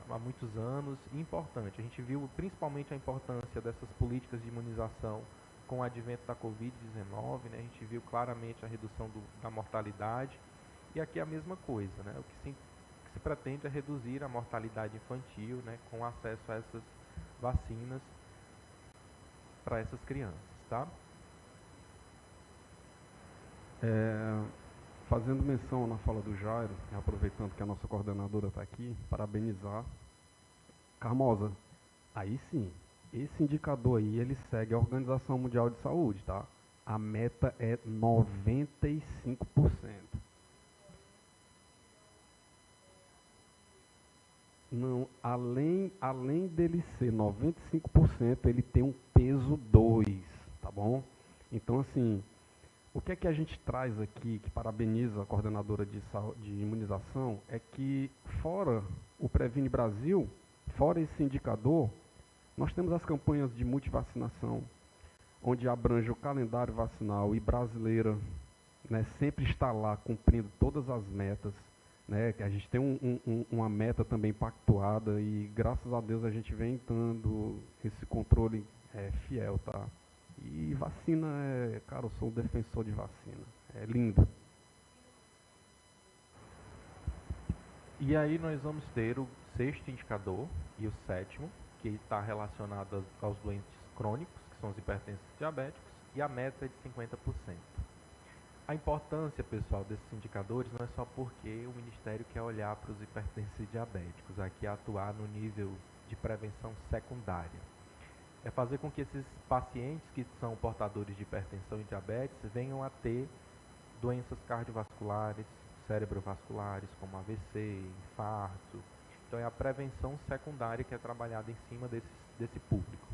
há muitos anos, e importante. A gente viu principalmente a importância dessas políticas de imunização com o advento da Covid-19, né, a gente viu claramente a redução da mortalidade, e aqui é a mesma coisa, né, o que se pretende é reduzir a mortalidade infantil, né, com acesso a essas vacinas para essas crianças, tá? Fazendo menção na fala do Jairo, aproveitando que a nossa coordenadora está aqui, parabenizar. Carmosa, aí sim, esse indicador aí, ele segue a Organização Mundial de Saúde, tá? A meta é 95%. Não, além dele ser 95%, ele tem um peso 2, tá bom? Então, assim, o que é que a gente traz aqui, que parabeniza a coordenadora de imunização, é que fora o Previne Brasil, fora esse indicador, nós temos as campanhas de multivacinação, onde abrange o calendário vacinal e brasileira, né, sempre está lá cumprindo todas as metas, né, que a gente tem uma meta também pactuada e graças a Deus a gente vem dando esse controle fiel, tá? E vacina cara, eu sou um defensor de vacina, é lindo. E aí nós vamos ter o sexto indicador e o sétimo, que está relacionado aos doentes crônicos, que são os hipertensos diabéticos, e a meta é de 50%. A importância, pessoal, desses indicadores não é só porque o Ministério quer olhar para os hipertensos e diabéticos, aqui atuar no nível de prevenção secundária. É fazer com que esses pacientes que são portadores de hipertensão e diabetes venham a ter doenças cardiovasculares, cerebrovasculares, como AVC, infarto. Então é a prevenção secundária que é trabalhada em cima desse público.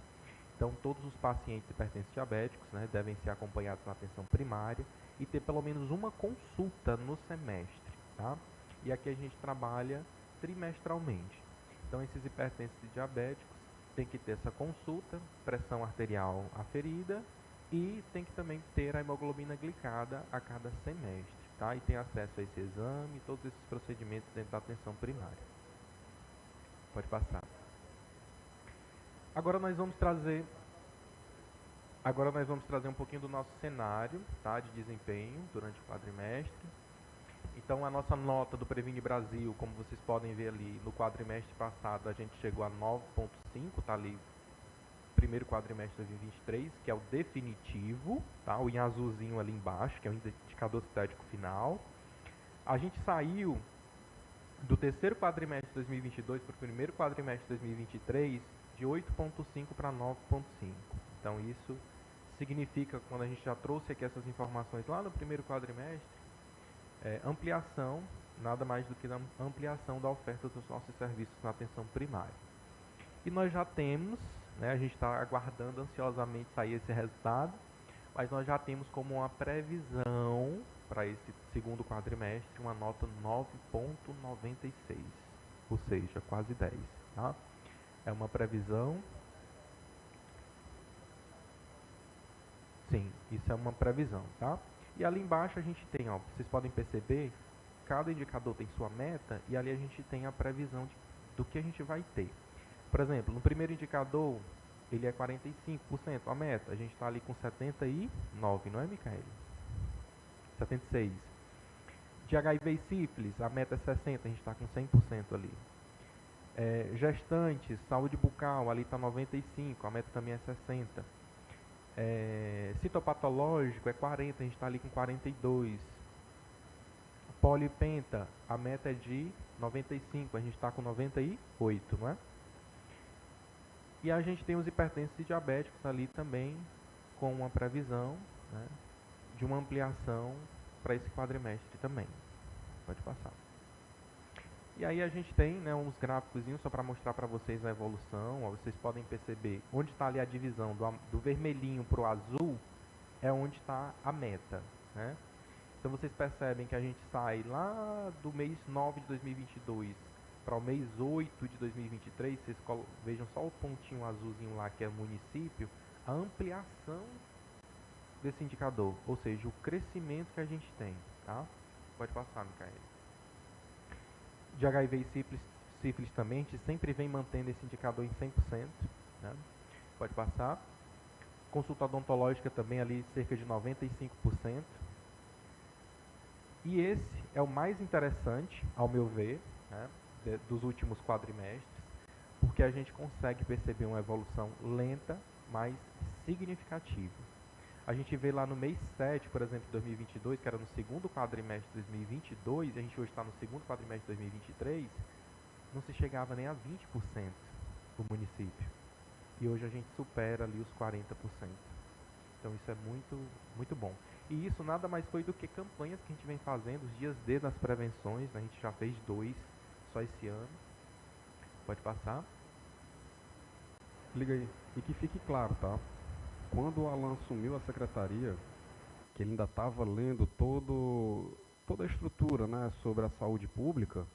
Então todos os pacientes hipertensos e diabéticos, né, devem ser acompanhados na atenção primária e ter pelo menos uma consulta no semestre, tá? E aqui a gente trabalha trimestralmente. Então esses hipertensos e diabéticos têm que ter essa consulta, pressão arterial aferida e tem que também ter a hemoglobina glicada a cada semestre, tá? E tem acesso a esse exame, todos esses procedimentos dentro da atenção primária. Pode passar. Agora nós vamos trazer um pouquinho do nosso cenário, tá, de desempenho durante o quadrimestre. Então a nossa nota do Previne Brasil, como vocês podem ver ali, no quadrimestre passado a gente chegou a 9,5, tá ali, primeiro quadrimestre de 2023, que é o definitivo, tá, o em azulzinho ali embaixo, que é o indicador estético final. A gente saiu do terceiro quadrimestre de 2022 para o primeiro quadrimestre de 2023 de 8,5 para 9,5. Então isso significa, quando a gente já trouxe aqui essas informações lá no primeiro quadrimestre, ampliação, nada mais do que a ampliação da oferta dos nossos serviços na atenção primária. E nós já temos, né, a gente está aguardando ansiosamente sair esse resultado, mas nós já temos como uma previsão para esse segundo quadrimestre uma nota 9,96, ou seja, quase 10, tá? É uma previsão. Sim, isso é uma previsão, tá? E ali embaixo a gente tem, ó, vocês podem perceber, cada indicador tem sua meta e ali a gente tem a previsão do que a gente vai ter. Por exemplo, no primeiro indicador, ele é 45% a meta, a gente está ali com 79, não é, Micaele? 76. De HIV e sífilis, a meta é 60, a gente está com 100% ali. Gestantes, saúde bucal, ali está 95, a meta também é 60. Citopatológico é 40, a gente está ali com 42. Polipenta, a meta é de 95, a gente está com 98, não é? E a gente tem os hipertensos e diabéticos ali também, com uma previsão, né, de uma ampliação para esse quadrimestre também. Pode passar. E aí a gente tem, né, uns gráficos só para mostrar para vocês a evolução. Ó, vocês podem perceber onde está ali a divisão do vermelhinho para o azul, é onde está a meta, né? Então vocês percebem que a gente sai lá do mês 9 de 2022 para o mês 8 de 2023, vocês vejam só o pontinho azulzinho lá que é o município, a ampliação desse indicador, ou seja, o crescimento que a gente tem, tá? Pode passar, Micael. De HIV e sífilis também, a gente sempre vem mantendo esse indicador em 100%, né? Pode passar. Consulta odontológica também ali cerca de 95%. E esse é o mais interessante, ao meu ver, né, dos últimos quadrimestres, porque a gente consegue perceber uma evolução lenta, mas significativa. A gente vê lá no mês 7, por exemplo, de 2022, que era no segundo quadrimestre de 2022, e a gente hoje está no segundo quadrimestre de 2023, não se chegava nem a 20% do município. E hoje a gente supera ali os 40%. Então isso é muito, muito bom. E isso nada mais foi do que campanhas que a gente vem fazendo, os dias D das prevenções, né? A gente já fez 2 só esse ano. Pode passar. Liga aí. E que fique claro, tá? Quando o Alan assumiu a secretaria, que ele ainda estava lendo toda a estrutura, né, sobre a saúde pública,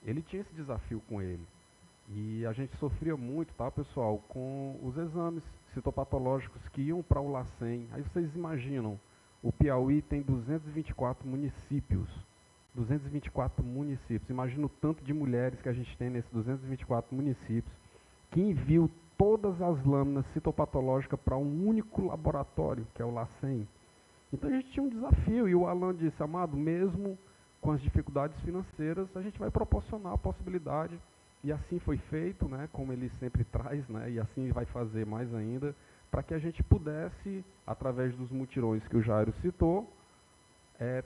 ele tinha esse desafio com ele. E a gente sofria muito, tá, pessoal, com os exames citopatológicos que iam para o LACEN. Aí vocês imaginam, o Piauí tem 224 municípios. 224 municípios. Imagina o tanto de mulheres que a gente tem nesses 224 municípios, que enviam todas as lâminas citopatológicas para um único laboratório, que é o LACEN. Então a gente tinha um desafio, e o Alan disse, Amado, mesmo com as dificuldades financeiras, a gente vai proporcionar a possibilidade, e assim foi feito, né, como ele sempre traz, né, e assim vai fazer mais ainda, para que a gente pudesse, através dos mutirões que o Jairo citou,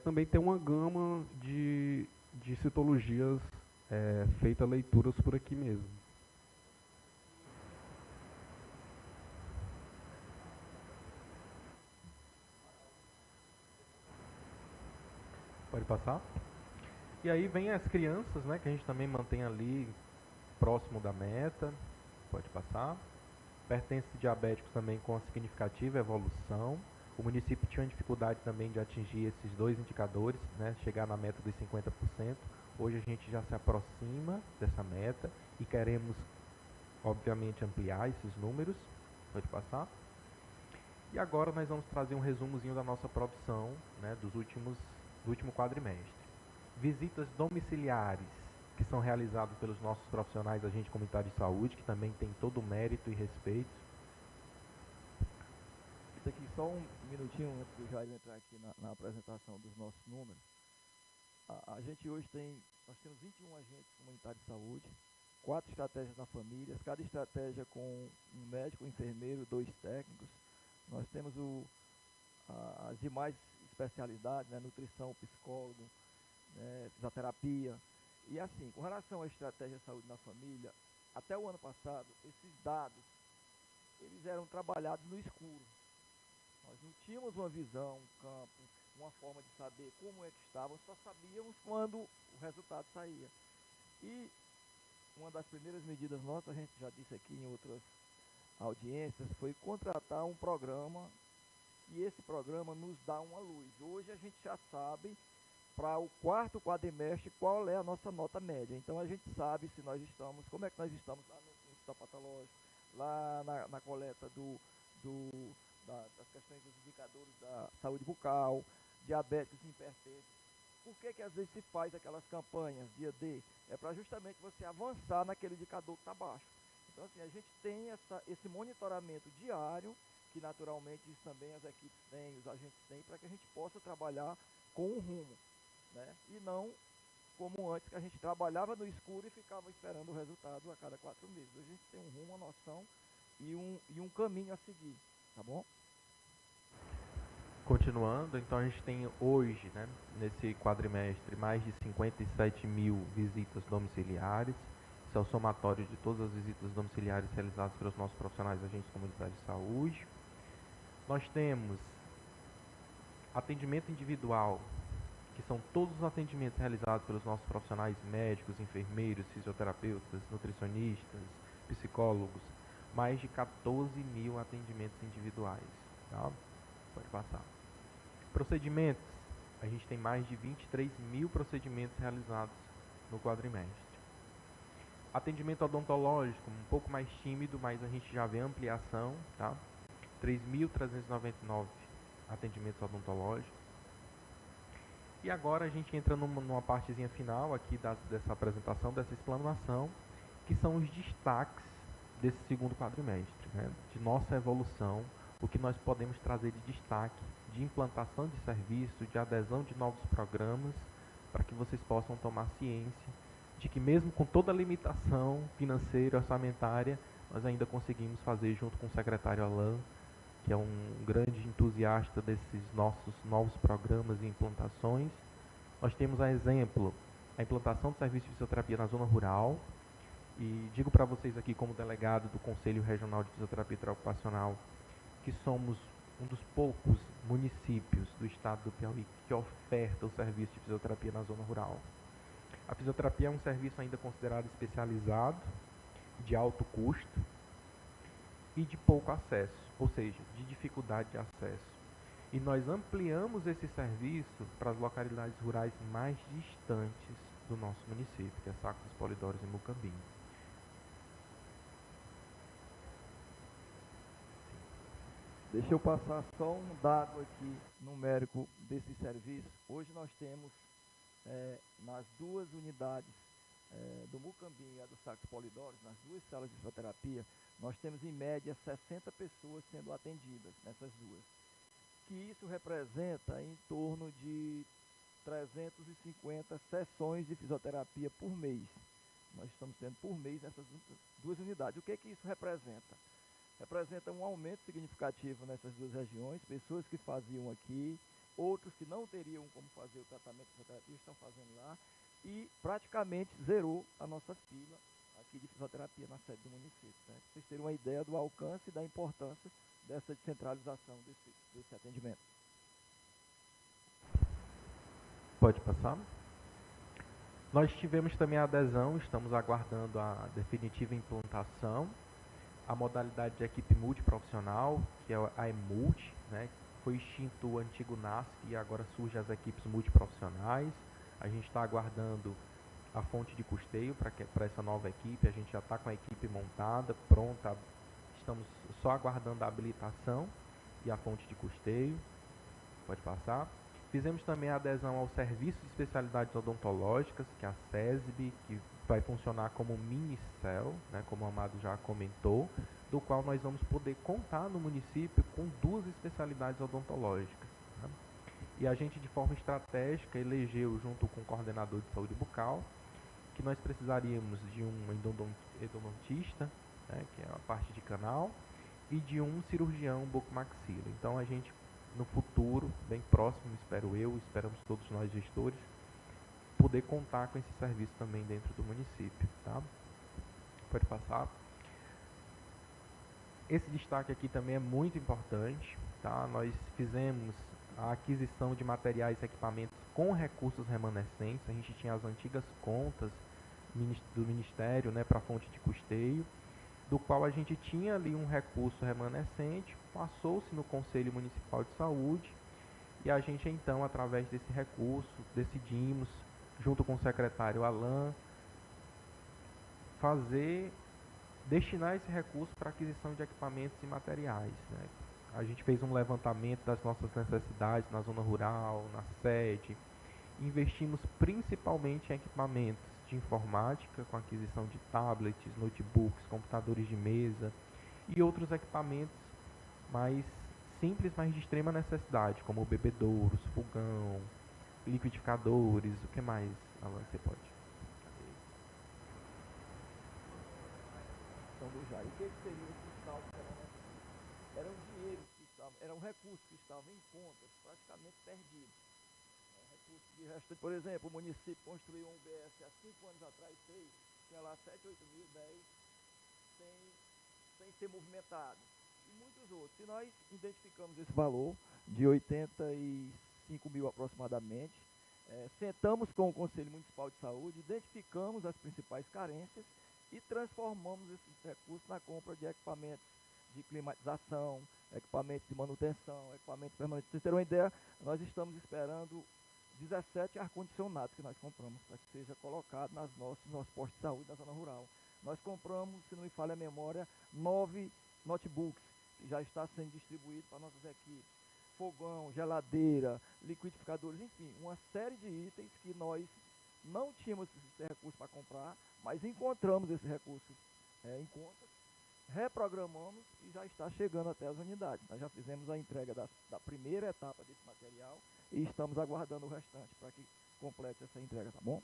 também ter uma gama de citologias feita leituras por aqui mesmo. Pode passar. E aí vem as crianças, né, que a gente também mantém ali próximo da meta. Pode passar. Hipertensos e diabéticos também com uma significativa evolução. O município tinha uma dificuldade também de atingir esses 2 indicadores, né, chegar na meta dos 50%. Hoje a gente já se aproxima dessa meta e queremos, obviamente, ampliar esses números. Pode passar. E agora nós vamos trazer um resumozinho da nossa produção, né, do último quadrimestre. Visitas domiciliares, que são realizadas pelos nossos profissionais, agente comunitário de saúde, que também tem todo o mérito e respeito. Isso aqui só um minutinho antes do Jair entrar aqui na apresentação dos nossos números. A gente hoje nós temos 21 agentes comunitários de saúde, 4 estratégias na família, cada estratégia com um médico, um enfermeiro, 2 técnicos. Nós temos as demais especialidades, né, nutrição, psicólogo, né, fisioterapia. E assim, com relação à estratégia de saúde na família, até o ano passado, esses dados, eles eram trabalhados no escuro. Nós não tínhamos uma visão, um campo, uma forma de saber como é que estavam, só sabíamos quando o resultado saía. E uma das primeiras medidas nossas, a gente já disse aqui em outras audiências, foi contratar um programa, e esse programa nos dá uma luz. Hoje a gente já sabe, para o 4º quadrimestre, qual é a nossa nota média. Então a gente sabe se nós estamos, como é que nós estamos lá no histopatológico, lá na coleta das questões dos indicadores da saúde bucal, diabéticos e hipertensos. Por que às vezes se faz aquelas campanhas, dia D? É para justamente você avançar naquele indicador que está baixo. Então assim, a gente tem esse monitoramento diário, que naturalmente isso também as equipes têm, os agentes têm, para que a gente possa trabalhar com um rumo, né? E não como antes, que a gente trabalhava no escuro e ficava esperando o resultado a cada 4 meses. Hoje a gente tem um rumo, uma noção e um caminho a seguir, tá bom? Continuando, então a gente tem hoje, né, nesse quadrimestre, mais de 57 mil visitas domiciliares. Isso é o somatório de todas as visitas domiciliares realizadas pelos nossos profissionais agentes comunitários de saúde. Nós temos atendimento individual, que são todos os atendimentos realizados pelos nossos profissionais médicos, enfermeiros, fisioterapeutas, nutricionistas, psicólogos, mais de 14 mil atendimentos individuais. Tá? Pode passar. Procedimentos, a gente tem mais de 23 mil procedimentos realizados no quadrimestre. Atendimento odontológico, um pouco mais tímido, mas a gente já vê ampliação, tá? 3.399 atendimentos odontológicos. E agora a gente entra numa partezinha final aqui dessa apresentação, dessa explanação, que são os destaques desse segundo quadrimestre, né? De nossa evolução, o que nós podemos trazer de destaque, de implantação de serviço, de adesão de novos programas, para que vocês possam tomar ciência de que mesmo com toda a limitação financeira, orçamentária, nós ainda conseguimos fazer junto com o secretário Alain, que é um grande entusiasta desses nossos novos programas e implantações. Nós temos, a exemplo, a implantação do serviço de fisioterapia na zona rural, e digo para vocês aqui como delegado do Conselho Regional de Fisioterapia Ocupacional, que somos um dos poucos municípios do estado do Piauí que oferta o serviço de fisioterapia na zona rural. A fisioterapia é um serviço ainda considerado especializado, de alto custo e de pouco acesso, ou seja, de dificuldade de acesso. E nós ampliamos esse serviço para as localidades rurais mais distantes do nosso município, que é Saco dos Polidórios e Mucambinho. Deixa eu passar só um dado aqui numérico desse serviço. Hoje nós temos nas duas unidades do Mucambinho e a do Saco Polidórios, nas duas salas de fisioterapia, nós temos em média 60 pessoas sendo atendidas nessas duas. Que isso representa em torno de 350 sessões de fisioterapia por mês. Nós estamos tendo por mês nessas duas unidades. O que isso representa? Representa um aumento significativo nessas duas regiões, pessoas que faziam aqui, outros que não teriam como fazer o tratamento de fisioterapia estão fazendo lá, e praticamente zerou a nossa fila aqui de fisioterapia na sede do município. Né? Para vocês terem uma ideia do alcance e da importância dessa descentralização desse atendimento. Pode passar? Nós tivemos também a adesão, estamos aguardando a definitiva implantação, a modalidade de equipe multiprofissional, que é a EMULT, né? Foi extinto o antigo NASF e agora surgem as equipes multiprofissionais. A gente está aguardando a fonte de custeio para essa nova equipe, a gente já está com a equipe montada, pronta, estamos só aguardando a habilitação e a fonte de custeio. Pode passar. Fizemos também a adesão ao Serviço de Especialidades Odontológicas, que é a SESB, que vai funcionar como mini-cel, né, como o Amado já comentou, do qual nós vamos poder contar no município com 2 especialidades odontológicas. Né? E a gente, de forma estratégica, elegeu, junto com o coordenador de saúde bucal, que nós precisaríamos de um endodontista, né, que é a parte de canal, e de um cirurgião bucomaxila. Então, a gente, no futuro, bem próximo, espero eu, esperamos todos nós gestores, poder contar com esse serviço também dentro do município. Tá? Pode passar. Esse destaque aqui também é muito importante. Tá? Nós fizemos a aquisição de materiais e equipamentos com recursos remanescentes. A gente tinha as antigas contas do Ministério, né, para fonte de custeio, do qual a gente tinha ali um recurso remanescente, passou-se no Conselho Municipal de Saúde, e a gente então, através desse recurso, decidimos, junto com o secretário Alain, destinar esse recurso para aquisição de equipamentos e materiais. Né? A gente fez um levantamento das nossas necessidades na zona rural, na sede, investimos principalmente em equipamentos de informática, com aquisição de tablets, notebooks, computadores de mesa e outros equipamentos mais simples, mas de extrema necessidade, como bebedouros, fogão, liquidificadores, o que mais, Alan, você pode? Do Jair. O que seria esse saldo? Eram dinheiros que estavam, era um um recurso que estava em contas praticamente perdido. Recurso de resto, por exemplo, o município construiu um UBS há 5 anos atrás, 6, tinha lá 7, 8 mil, 10, sem ser movimentado. E muitos outros. E nós identificamos esse valor de 85 mil aproximadamente, sentamos com o Conselho Municipal de Saúde, identificamos as principais carências e transformamos esses recursos na compra de equipamentos de climatização, equipamentos de manutenção, equipamentos permanentes. Para vocês terem uma ideia, nós estamos esperando 17 ar-condicionados que nós compramos para que seja colocado nos nossos postos de saúde na zona rural. Nós compramos, se não me falha a memória, 9 notebooks, que já está sendo distribuído para nossas equipes. Fogão, geladeira, liquidificadores, enfim, uma série de itens que nós não tínhamos esse recurso para comprar, mas encontramos esse recurso em conta, reprogramamos e já está chegando até as unidades. Nós já fizemos a entrega da primeira etapa desse material e estamos aguardando o restante para que complete essa entrega, tá bom?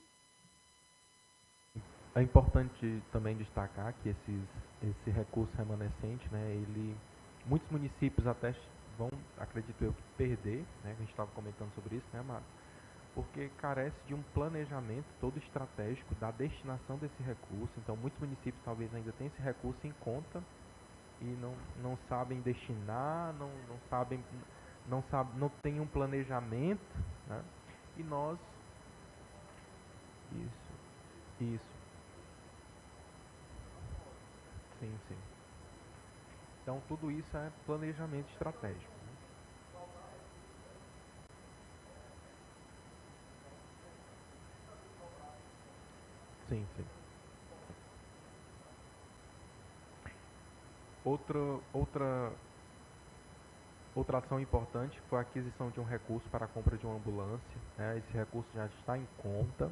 É importante também destacar que esse recurso remanescente, né, muitos municípios até vão, acredito eu, perder, né, a gente estava comentando sobre isso, né, Amado? Porque carece de um planejamento todo estratégico da destinação desse recurso. Então, muitos municípios talvez ainda tenham esse recurso em conta e não sabem destinar, não têm um planejamento, né? E nós... Isso. Sim. Então, tudo isso é planejamento estratégico. Sim. Outra ação importante foi a aquisição de um recurso para a compra de uma ambulância, né? Esse recurso já está em conta.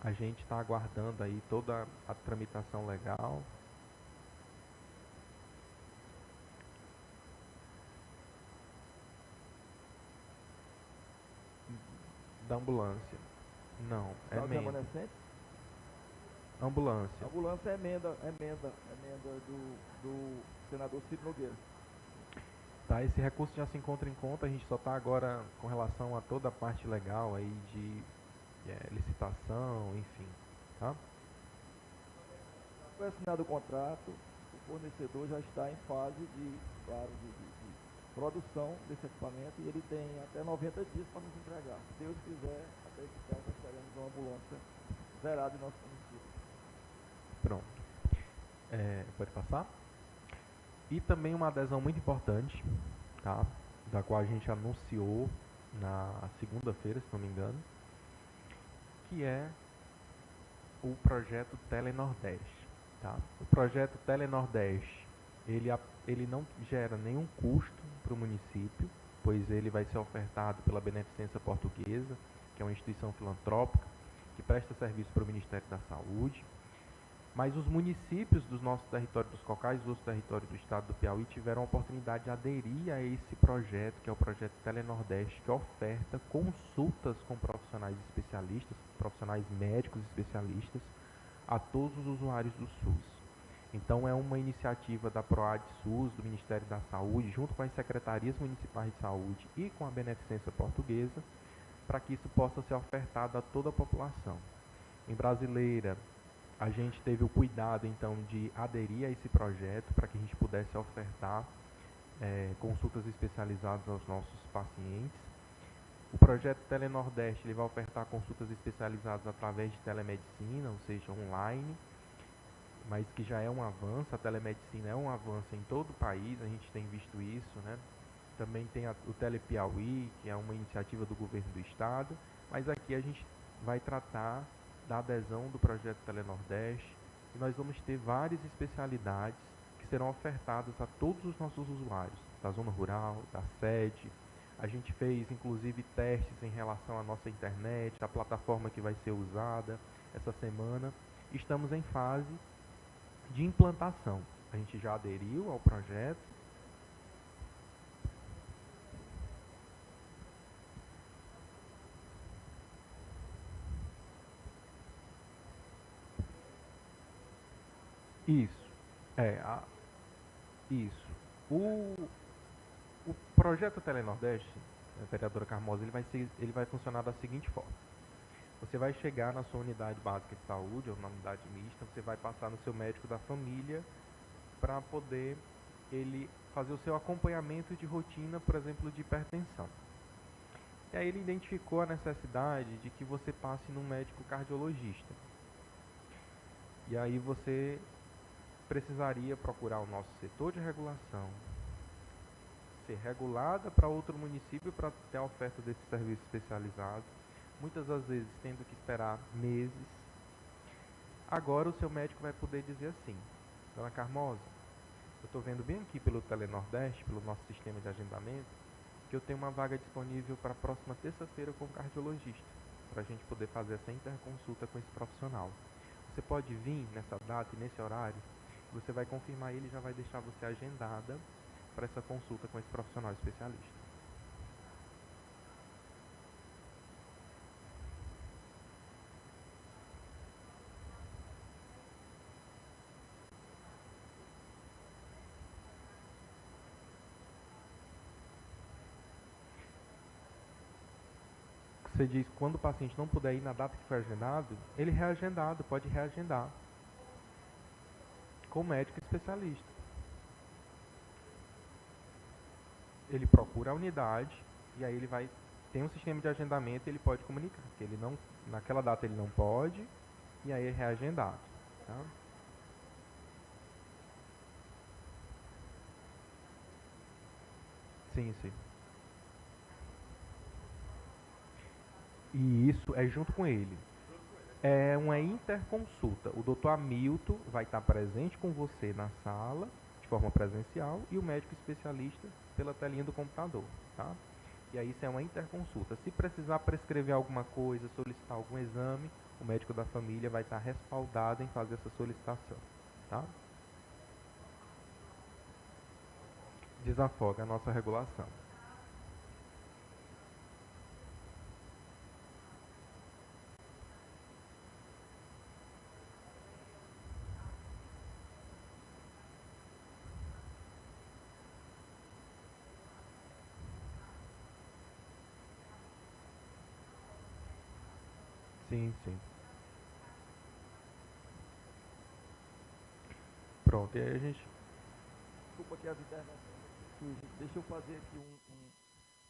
A gente está aguardando aí toda a tramitação legal. Da ambulância. Não, é emenda. Ambulância. A ambulância é emenda do senador Ciro Nogueira. Tá, esse recurso já se encontra em conta, a gente só está agora com relação a toda a parte legal aí de licitação, enfim, tá? Foi assinado o contrato, o fornecedor já está em fase de produção desse equipamento e ele tem até 90 dias para nos entregar. Se Deus quiser, até esse tempo nós teremos uma ambulância zerada em nosso município. Pronto. Pode passar? E também uma adesão muito importante, tá? Da qual a gente anunciou na segunda-feira, se não me engano, que é o projeto Telenordeste, tá? O projeto Telenordeste, ele não gera nenhum custo para o município, pois ele vai ser ofertado pela Beneficência Portuguesa, que é uma instituição filantrópica que presta serviço para o Ministério da Saúde. Mas os municípios dos nossos territórios dos Cocais, dos outros territórios do estado do Piauí, tiveram a oportunidade de aderir a esse projeto, que é o projeto Telenordeste, que oferta consultas com profissionais especialistas, profissionais médicos especialistas, a todos os usuários do SUS. Então, é uma iniciativa da PROAD SUS, do Ministério da Saúde, junto com as secretarias municipais de saúde e com a Beneficência Portuguesa, para que isso possa ser ofertado a toda a população. Em Brasileira, a gente teve o cuidado, então, de aderir a esse projeto para que a gente pudesse ofertar consultas especializadas aos nossos pacientes. O projeto Telenordeste ele vai ofertar consultas especializadas através de telemedicina, ou seja, online, mas que já é um avanço. A telemedicina é um avanço em todo o país, a gente tem visto isso, né? Também tem o Telepiauí, que é uma iniciativa do governo do estado, mas aqui a gente vai tratar da adesão do projeto Telenordeste e nós vamos ter várias especialidades que serão ofertadas a todos os nossos usuários, da zona rural, da sede. A gente fez, inclusive, testes em relação à nossa internet, a plataforma que vai ser usada essa semana. Estamos em fase de implantação. A gente já aderiu ao projeto. Isso. Isso. O projeto Telenordeste, vereadora Carmoza, ele vai funcionar da seguinte forma. Você vai chegar na sua unidade básica de saúde, ou na unidade mista, você vai passar no seu médico da família para poder ele fazer o seu acompanhamento de rotina, por exemplo, de hipertensão. E aí ele identificou a necessidade de que você passe num médico cardiologista. E aí você precisaria procurar o nosso setor de regulação, ser regulada para outro município para ter a oferta desse serviço especializado, muitas das vezes tendo que esperar meses. Agora o seu médico vai poder dizer assim: Dona Carmoza, eu estou vendo bem aqui pelo Telenordeste, pelo nosso sistema de agendamento, que eu tenho uma vaga disponível para a próxima terça-feira com o cardiologista, para a gente poder fazer essa interconsulta com esse profissional. Você pode vir nessa data e nesse horário, você vai confirmar ele e já vai deixar você agendada para essa consulta com esse profissional especialista. Você diz que quando o paciente não puder ir na data que foi agendado, ele reagendado, pode reagendar com o médico especialista. Ele procura a unidade e aí ele vai tem um sistema de agendamento e ele pode comunicar que ele não, naquela data ele não pode e aí é reagendado, tá? Sim, sim. E isso é junto com ele. É uma interconsulta. O doutor Hamilton vai estar presente com você na sala, de forma presencial, e o médico especialista pela telinha do computador, tá? E aí isso é uma interconsulta. Se precisar prescrever alguma coisa, solicitar algum exame, o médico da família vai estar respaldado em fazer essa solicitação, tá? Desafoga a nossa regulação. Sim, sim. Pronto, e aí a gente... Desculpa aqui as intervenções. Deixa eu fazer aqui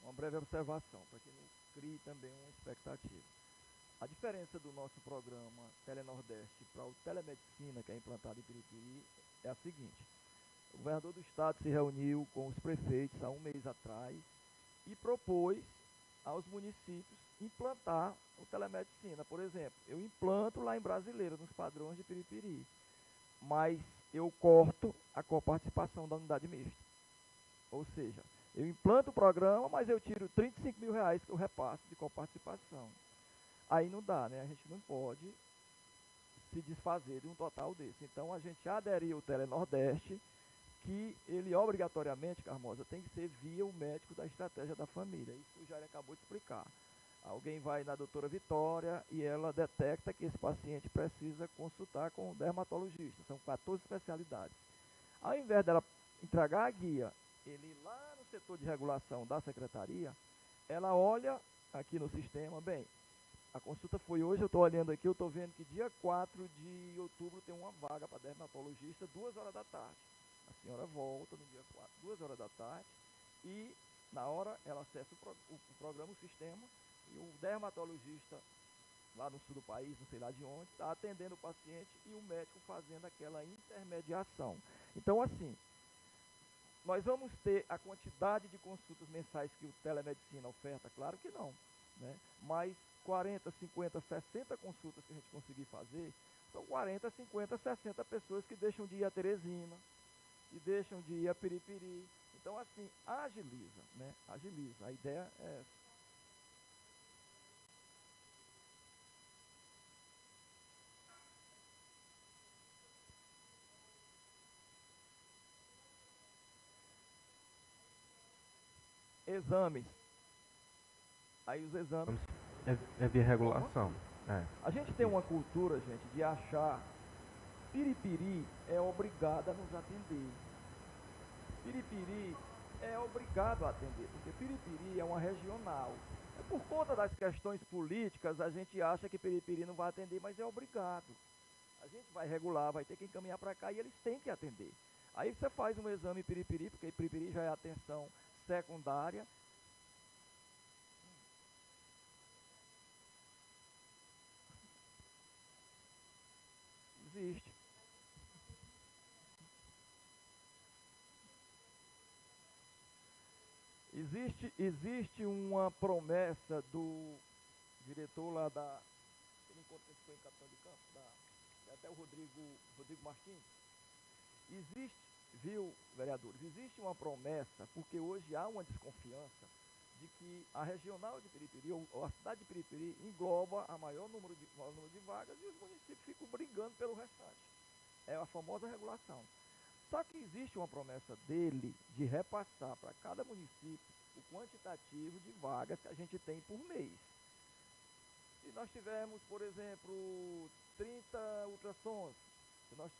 uma breve observação, para que não crie também uma expectativa. A diferença do nosso programa Telenordeste para o Telemedicina, que é implantado em Piripiri, é a seguinte. O governador do estado se reuniu com os prefeitos há um mês atrás e propôs aos municípios implantar o Telemedicina. Por exemplo, eu implanto lá em Brasileira, nos padrões de Piripiri, mas eu corto a coparticipação da unidade mista. Ou seja, eu implanto o programa, mas eu tiro R$35 mil que eu repasso de coparticipação. Aí não dá, né? A gente não pode se desfazer de um total desse. Então a gente aderiu ao Telenordeste, que ele obrigatoriamente, Carmoza, tem que ser via o médico da estratégia da família. Isso o Jair acabou de explicar. Alguém vai na doutora Vitória e ela detecta que esse paciente precisa consultar com o dermatologista. São 14 especialidades. Ao invés dela entregar a guia, ele ir lá no setor de regulação da secretaria, ela olha aqui no sistema, bem, a consulta foi hoje, eu estou olhando aqui, eu estou vendo que dia 4 de outubro tem uma vaga para dermatologista, 2 horas da tarde. A senhora volta no dia 4, 2 horas da tarde, e na hora ela acessa o programa, o sistema, e o dermatologista lá no sul do país, não sei lá de onde, está atendendo o paciente e o médico fazendo aquela intermediação. Então, assim, nós vamos ter a quantidade de consultas mensais que o Telemedicina oferta? Claro que não, né? Mas 40, 50, 60 consultas que a gente conseguir fazer, são 40, 50, 60 pessoas que deixam de ir a Teresina, e deixam de ir a Piripiri. Então, assim, agiliza, né? Agiliza. A ideia é essa. Exames. Aí os exames... É via regulação. É. A gente tem uma cultura, gente, de achar Piripiri é obrigada a nos atender. Piripiri é obrigado a atender, porque Piripiri é uma regional. Por conta das questões políticas, a gente acha que Piripiri não vai atender, mas é obrigado. A gente vai regular, vai ter que encaminhar para cá e eles têm que atender. Aí você faz um exame Piripiri, porque Piripiri já é atenção secundária. Existe. Existe uma promessa do diretor lá da. Ele encontra que foi em Capitão de Campos, até o Rodrigo Martins. Existe, viu, vereadores, existe uma promessa, porque hoje há uma desconfiança de que a regional de Piripiri, ou a cidade de Piripiri, engloba a maior número de vagas e os municípios ficam brigando pelo restante. É a famosa regulação. Só que existe uma promessa dele de repassar para cada município o quantitativo de vagas que a gente tem por mês. Se nós tivermos, por exemplo, 30 ultrassons, se nós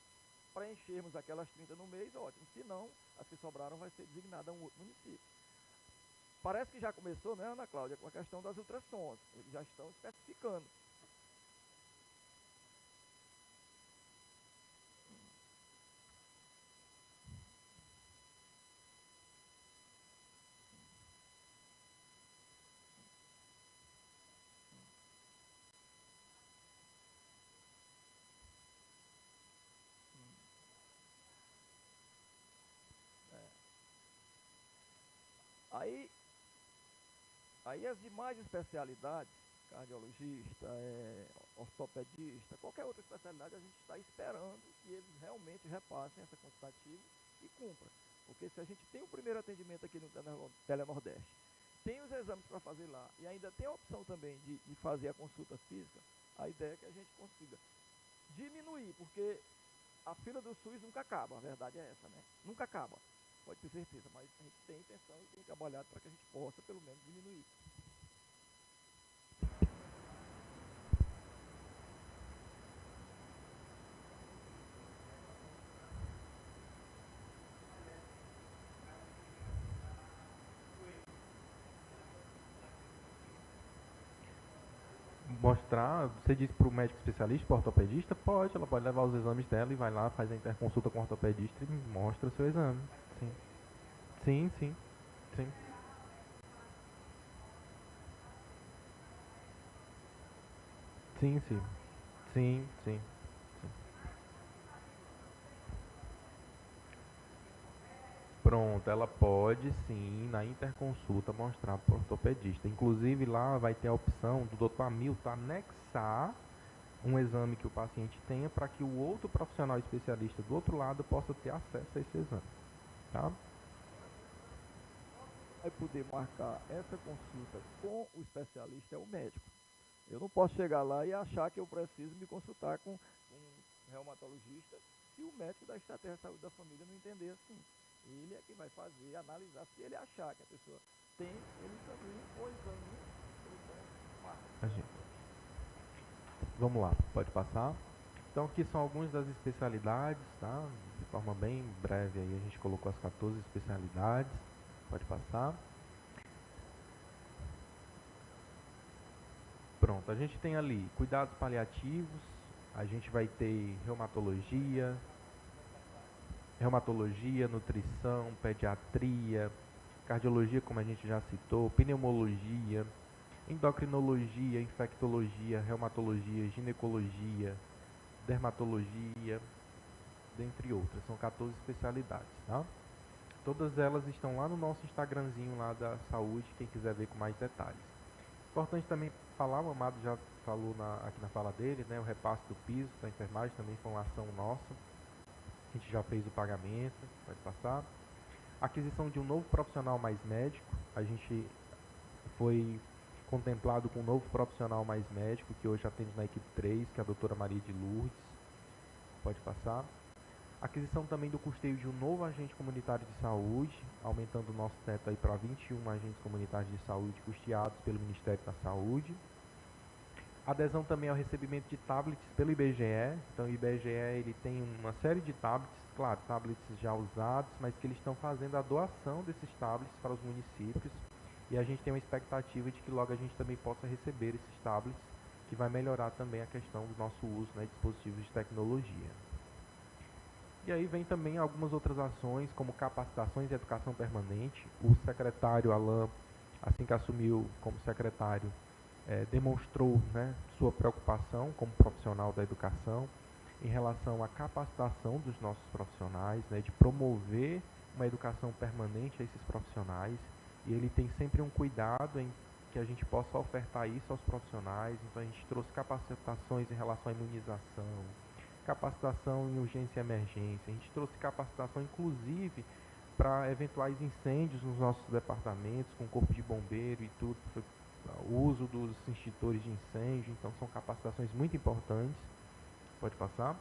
preenchermos aquelas 30 no mês, ótimo. Se não, as que sobraram vai ser designada a um outro município. Parece que já começou, né, Ana Cláudia, com a questão das ultrassons. Eles já estão especificando. Aí as demais especialidades, cardiologista, ortopedista, qualquer outra especialidade, a gente está esperando que eles realmente repassem essa quantitativa e cumpram. Porque se a gente tem o primeiro atendimento aqui no Telenordeste, tem os exames para fazer lá e ainda tem a opção também de fazer a consulta física, a ideia é que a gente consiga diminuir, porque a fila do SUS nunca acaba, a verdade é essa, né? Nunca acaba, pode ter certeza, mas a gente tem intenção e tem trabalhado para que a gente possa, pelo menos, diminuir. Mostrar, você disse para o médico especialista, para o ortopedista, pode, ela pode levar os exames dela e vai lá, faz a interconsulta com o ortopedista e mostra o seu exame. Sim. Sim, sim, sim. Sim, sim. Sim, sim. Pronto, ela pode sim, na interconsulta, mostrar para o ortopedista. Inclusive lá vai ter a opção do Dr. Hamilton anexar um exame que o paciente tenha para que o outro profissional especialista do outro lado possa ter acesso a esse exame. Tá? Vai poder marcar essa consulta com o especialista é o médico. Eu não posso chegar lá e achar que eu preciso me consultar com um reumatologista se o médico da estratégia de saúde da família não entender assim. Ele é que vai fazer, analisar, se ele achar que a pessoa tem, ele encaminha ou examina, ou então marca. Vamos lá, pode passar. Então aqui são algumas das especialidades, tá? De forma bem breve aí a gente colocou as 14 especialidades. Pode passar. Pronto, a gente tem ali cuidados paliativos, a gente vai ter reumatologia, nutrição, pediatria, cardiologia, como a gente já citou, pneumologia, endocrinologia, infectologia, reumatologia, ginecologia, dermatologia, dentre outras. São 14 especialidades, tá? Todas elas estão lá no nosso Instagramzinho lá da saúde, quem quiser ver com mais detalhes. Importante também falar, o Amado já falou aqui na fala dele, né, o repasse do piso da enfermagem também foi uma ação nossa. A gente já fez o pagamento, pode passar. Aquisição de um novo profissional mais médico, a gente foi contemplado com um novo profissional mais médico, que hoje atende na equipe 3, que é a doutora Maria de Lourdes. Pode passar. Aquisição também do custeio de um novo agente comunitário de saúde, aumentando o nosso teto aí para 21 agentes comunitários de saúde custeados pelo Ministério da Saúde. Adesão também ao recebimento de tablets pelo IBGE. Então o IBGE ele tem uma série de tablets claro, tablets já usados, mas que eles estão fazendo a doação desses tablets para os municípios. E a gente tem uma expectativa de que logo a gente também possa receber esses tablets, que vai melhorar também a questão do nosso uso, né, de dispositivos de tecnologia. E aí vem também algumas outras ações, como capacitações e educação permanente. O secretário Alain, assim que assumiu como secretário, demonstrou, né, sua preocupação como profissional da educação em relação à capacitação dos nossos profissionais, né, de promover uma educação permanente a esses profissionais. E ele tem sempre um cuidado em que a gente possa ofertar isso aos profissionais. Então a gente trouxe capacitações em relação à imunização, capacitação em urgência e emergência. A gente trouxe capacitação, inclusive, para eventuais incêndios nos nossos departamentos, com corpo de bombeiro e tudo, o uso dos extintores de incêndio. Então são capacitações muito importantes. Pode passar.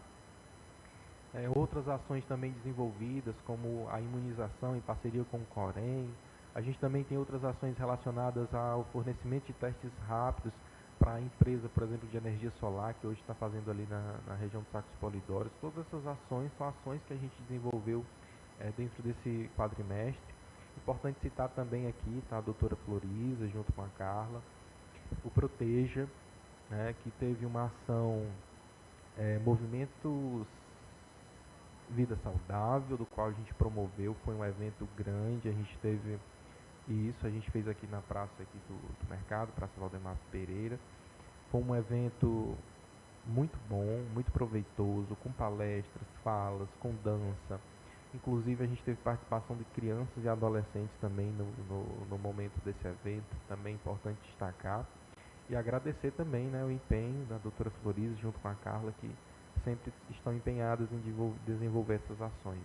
Outras ações também desenvolvidas, como a imunização em parceria com o Corém. A gente também tem outras ações relacionadas ao fornecimento de testes rápidos para a empresa, por exemplo, de energia solar, que hoje está fazendo ali na região dos Sacos Polidórios. Todas essas ações são ações que a gente desenvolveu dentro desse quadrimestre. Importante citar também aqui, tá, a doutora Floriza, junto com a Carla, o Proteja, né, que teve uma ação, Movimentos Vida Saudável, do qual a gente promoveu. Foi um evento grande, a gente teve isso, a gente fez aqui na praça aqui do mercado, Praça Valdemar Pereira. Foi um evento muito bom, muito proveitoso, com palestras, falas, com dança. Inclusive a gente teve participação de crianças e adolescentes também no momento desse evento, também é importante destacar. E agradecer também, né, o empenho da doutora Floriza junto com a Carla, que sempre estão empenhadas em desenvolver essas ações.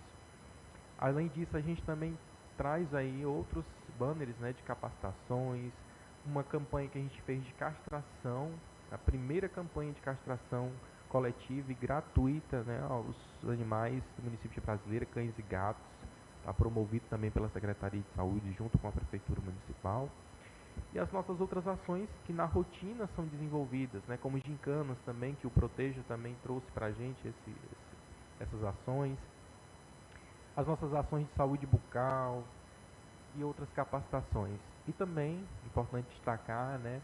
Além disso, a gente também traz aí outros banners, né, de capacitações, uma campanha que a gente fez de castração, a primeira campanha de castração coletiva e gratuita, né, aos animais do município de Brasileira, cães e gatos, está promovido também pela Secretaria de Saúde junto com a Prefeitura Municipal. E as nossas outras ações que na rotina são desenvolvidas, né, como gincanas também, que o Proteja também trouxe para a gente essas ações. As nossas ações de saúde bucal e outras capacitações. E também, importante destacar, né,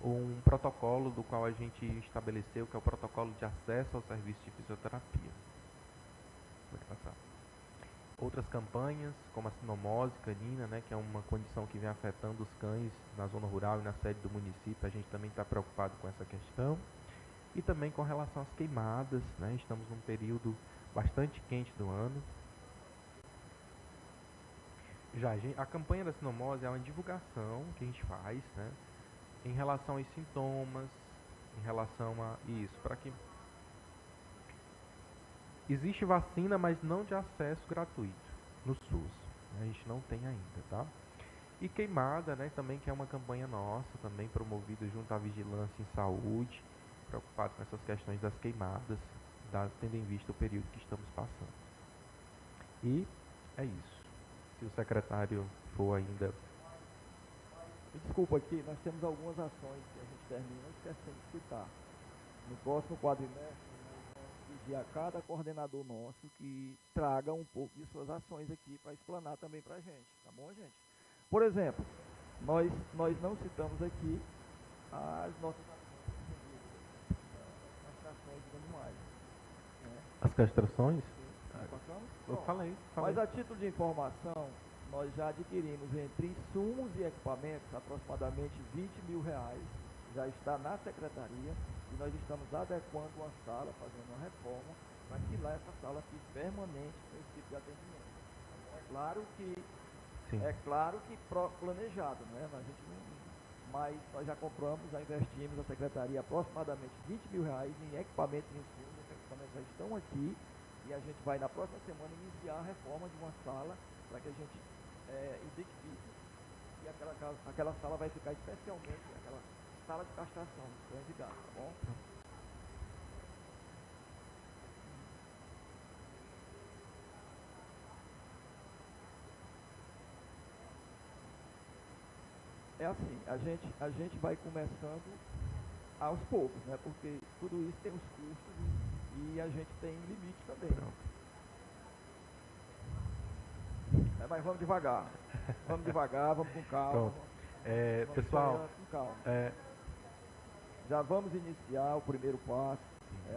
um protocolo do qual a gente estabeleceu, que é o protocolo de acesso ao serviço de fisioterapia. Pode passar. Outras campanhas, como a sinomose canina, né, que é uma condição que vem afetando os cães na zona rural e na sede do município, a gente também está preocupado com essa questão. E também com relação às queimadas, né, estamos num período bastante quente do ano. Já a campanha da sinomose é uma divulgação que a gente faz, né, em relação aos sintomas, em relação a isso, para que existe vacina, mas não de acesso gratuito no SUS. A gente não tem ainda, tá? E queimada, né, também, que é uma campanha nossa, também promovida junto à Vigilância em Saúde, preocupado com essas questões das queimadas, tendo em vista o período que estamos passando. E é isso. Se o secretário for ainda... Desculpa aqui, nós temos algumas ações que a gente termina esquecendo de citar. No próximo quadrimestre, pedir a cada coordenador nosso que traga um pouco de suas ações aqui para explanar também para a gente, tá bom, gente? Por exemplo, nós não citamos aqui as nossas castrações de animais, né? As castrações? Passamos? Eu falei. Mas a título de informação, nós já adquirimos entre insumos e equipamentos aproximadamente R$ 20.000, já está na secretaria. E nós estamos adequando uma sala, fazendo uma reforma, para que lá essa sala fique permanente com esse tipo de atendimento. É claro que planejado, né? A gente não, mas nós já compramos, já investimos na secretaria aproximadamente R$ 20.000 em equipamentos e insumos. Os equipamentos já estão aqui e a gente vai na próxima semana iniciar a reforma de uma sala para que a gente identifique e aquela sala vai ficar especialmente aquela sala de castração dos cães e gatos, tá bom? É assim, a gente vai começando aos poucos, né? Porque tudo isso tem os custos e a gente tem limite também. Mas vamos devagar. Vamos devagar, vamos com calma. Vamos pessoal, com calma. Já vamos iniciar o primeiro passo.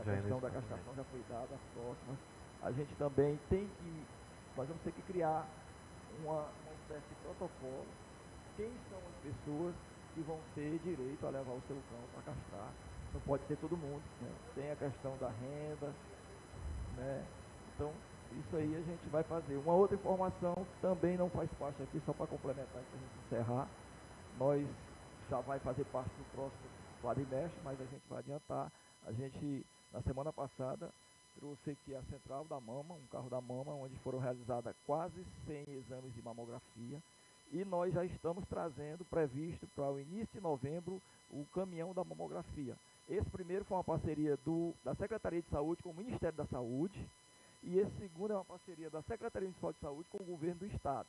A questão da castração já foi dada, as próximas. A gente também tem que, nós vamos ter que criar uma espécie de protocolo. Quem são as pessoas que vão ter direito a levar o seu cão para castrar? Não pode ser todo mundo, né? Tem a questão da renda, né? Então, isso aí a gente vai fazer. Uma outra informação que também não faz parte aqui, só para complementar para a gente encerrar, nós já vai fazer parte do próximo quadrimestre, mas a gente vai adiantar. A gente, na semana passada, trouxe aqui a central da mama, um carro da mama, onde foram realizadas quase 100 exames de mamografia, e nós já estamos trazendo, previsto para o início de novembro, o caminhão da mamografia. Esse primeiro foi uma parceria da Secretaria de Saúde com o Ministério da Saúde, e esse segundo é uma parceria da Secretaria Municipal de Saúde com o Governo do Estado.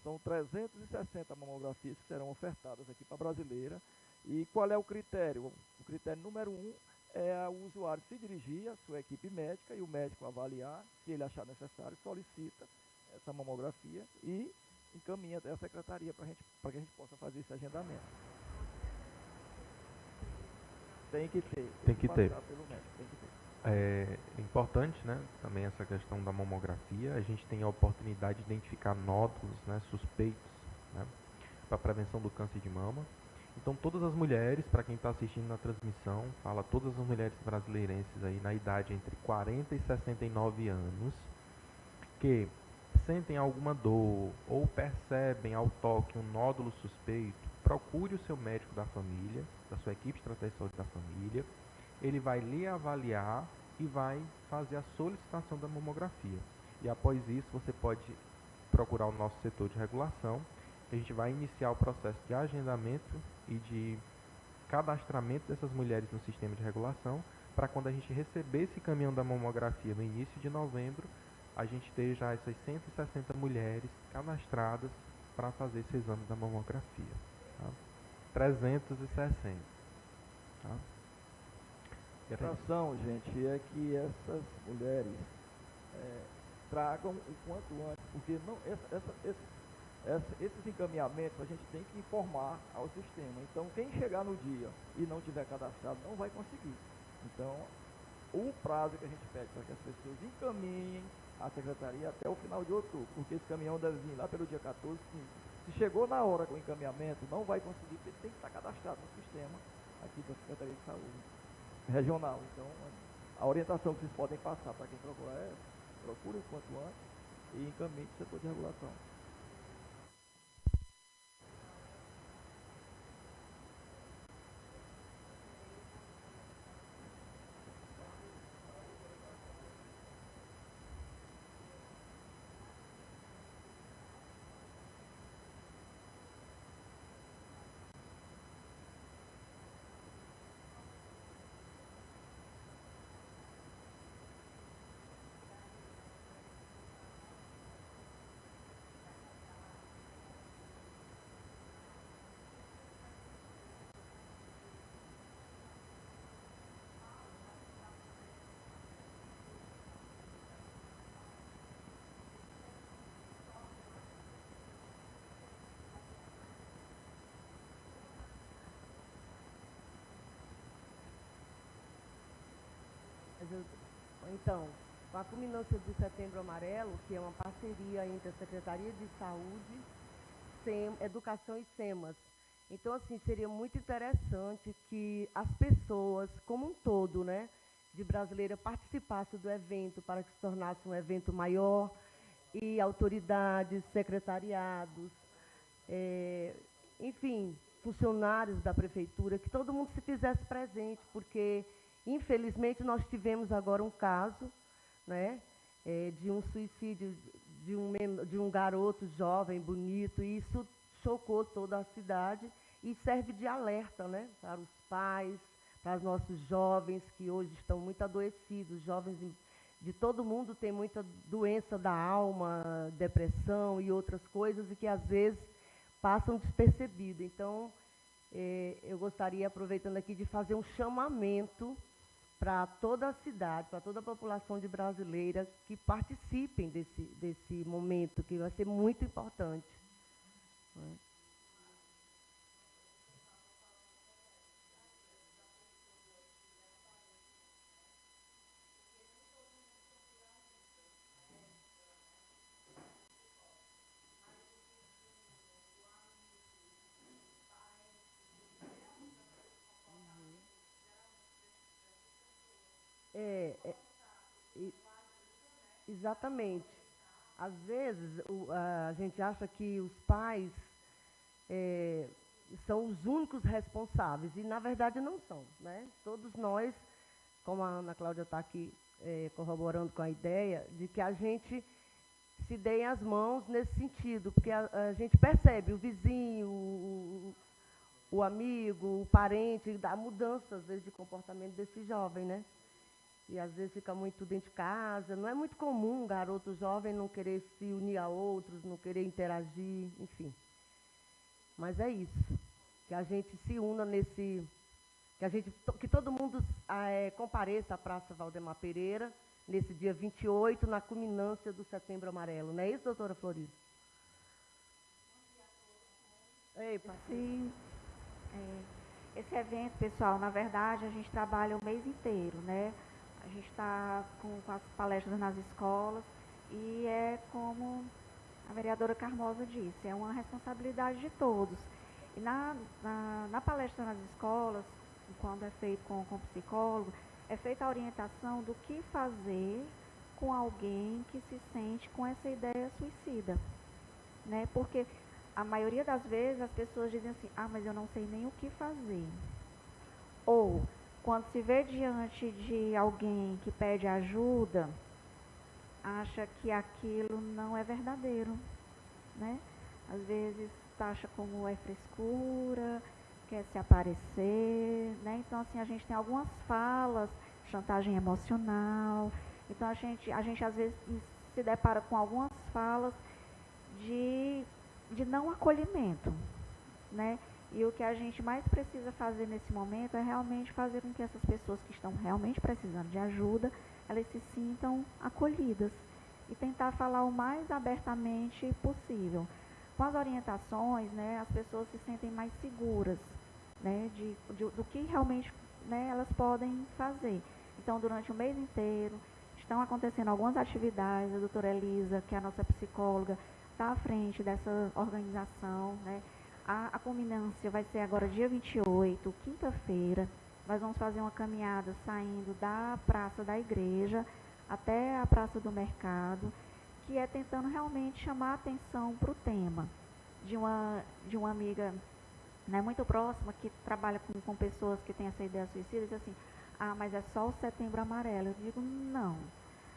São 360 mamografias que serão ofertadas aqui para a Brasileira. E qual é o critério? O critério número 1 é o usuário se dirigir à sua equipe médica e o médico avaliar, se ele achar necessário, solicita essa mamografia e encaminha até a secretaria para que a gente possa fazer esse agendamento. Tem que ter. Tem que ter. Pelo médico, tem que ter. É importante, né, também essa questão da mamografia. A gente tem a oportunidade de identificar nódulos, né, suspeitos, né, para prevenção do câncer de mama. Então, todas as mulheres, para quem está assistindo na transmissão, fala todas as mulheres brasileirenses aí na idade entre 40 e 69 anos, que sentem alguma dor ou percebem ao toque um nódulo suspeito, procure o seu médico da família, da sua equipe de estratégia de saúde da família. Ele vai lhe avaliar e vai fazer a solicitação da mamografia. E após isso, você pode procurar o nosso setor de regulação. A gente vai iniciar o processo de agendamento e de cadastramento dessas mulheres no sistema de regulação, para quando a gente receber esse caminhão da mamografia no início de novembro, a gente ter já essas 160 mulheres cadastradas para fazer esse exame da mamografia. Tá? 360. Tá? A intenção, gente, é que essas mulheres tragam o quanto antes, porque não, esses encaminhamentos a gente tem que informar ao sistema. Então, quem chegar no dia e não tiver cadastrado não vai conseguir. Então, o prazo que a gente pede para que as pessoas encaminhem à secretaria até o final de outubro, porque esse caminhão deve vir lá pelo dia 14, 15. Se chegou na hora com o encaminhamento, não vai conseguir, porque ele tem que estar cadastrado no sistema aqui da Secretaria de Saúde regional. Então, a orientação que vocês podem passar para quem procurar é procure o quanto antes e encaminhe para o setor de regulação. Então, com a culminância do Setembro Amarelo, que é uma parceria entre a Secretaria de Saúde, Educação e SEMAS. Então, assim, seria muito interessante que as pessoas, como um todo, né, de Brasileira, participassem do evento para que se tornasse um evento maior, e autoridades, secretariados, enfim, funcionários da prefeitura, que todo mundo se fizesse presente, porque, infelizmente, nós tivemos agora um caso, né, de um suicídio de um garoto jovem, bonito, e isso chocou toda a cidade e serve de alerta, né, para os pais, para os nossos jovens que hoje estão muito adoecidos, jovens de todo mundo tem muita doença da alma, depressão e outras coisas, e que às vezes passam despercebido. Então, eu gostaria, aproveitando aqui, de fazer um chamamento para toda a cidade, para toda a população de brasileira que participem desse momento, que vai ser muito importante. Né? Exatamente. Às vezes, a gente acha que os pais são os únicos responsáveis, e, na verdade, não são. Né? Todos nós, como a Ana Cláudia está aqui corroborando com a ideia, de que a gente se dê as mãos nesse sentido, porque a gente percebe o vizinho, o amigo, o parente, a mudança, às vezes, de comportamento desse jovem, né? E às vezes fica muito dentro de casa. Não é muito comum um garoto jovem não querer se unir a outros, não querer interagir, enfim. Mas é isso, que a gente se una que todo mundo compareça à Praça Valdemar Pereira, nesse dia 28, na culminância do Setembro Amarelo. Não é isso, doutora Floriza? Ei, Sim. Esse evento, pessoal, na verdade, a gente trabalha o mês inteiro, né? A gente está com as palestras nas escolas e é como a vereadora Carmoza disse, é uma responsabilidade de todos. E na palestra nas escolas, quando é feito com psicólogo, é feita a orientação do que fazer com alguém que se sente com essa ideia suicida, né? Porque a maioria das vezes as pessoas dizem assim, mas eu não sei nem o que fazer. Ou, quando se vê diante de alguém que pede ajuda, acha que aquilo não é verdadeiro, né? Às vezes taxa como é frescura, quer se aparecer, né? Então, assim, a gente tem algumas falas, chantagem emocional. Então, a gente às vezes se depara com algumas falas de não acolhimento, né? E o que a gente mais precisa fazer nesse momento é realmente fazer com que essas pessoas que estão realmente precisando de ajuda, elas se sintam acolhidas e tentar falar o mais abertamente possível. Com as orientações, né, as pessoas se sentem mais seguras, né, do que realmente, né, elas podem fazer. Então, durante o mês inteiro, estão acontecendo algumas atividades. A doutora Elisa, que é a nossa psicóloga, está à frente dessa organização, né? A culminância vai ser agora dia 28, quinta-feira. Nós vamos fazer uma caminhada saindo da Praça da Igreja até a Praça do Mercado, que é tentando realmente chamar a atenção para o tema de uma amiga, né, muito próxima, que trabalha com pessoas que têm essa ideia suicida, e diz assim, mas é só o Setembro Amarelo. Eu digo, não.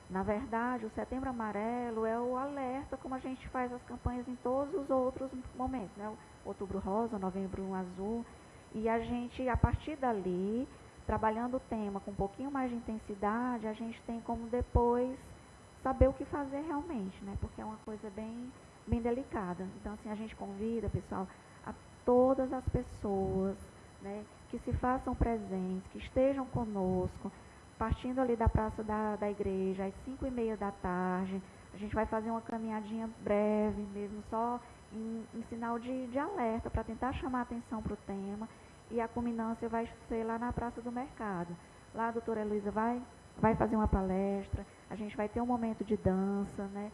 Na verdade, o Setembro Amarelo é o alerta, como a gente faz as campanhas em todos os outros momentos, né? Outubro Rosa, Novembro Azul, e a gente, a partir dali, trabalhando o tema com um pouquinho mais de intensidade, a gente tem como depois saber o que fazer realmente, né? Porque é uma coisa bem delicada. Então, assim, a gente convida, pessoal, a todas as pessoas, né, que se façam presentes, que estejam conosco, partindo ali da Praça da Igreja, às 5h30 da tarde. A gente vai fazer uma caminhadinha breve mesmo, só em sinal de alerta, para tentar chamar a atenção para o tema. E a culminância vai ser lá na Praça do Mercado. Lá a doutora Heloísa vai fazer uma palestra, a gente vai ter um momento de dança, né?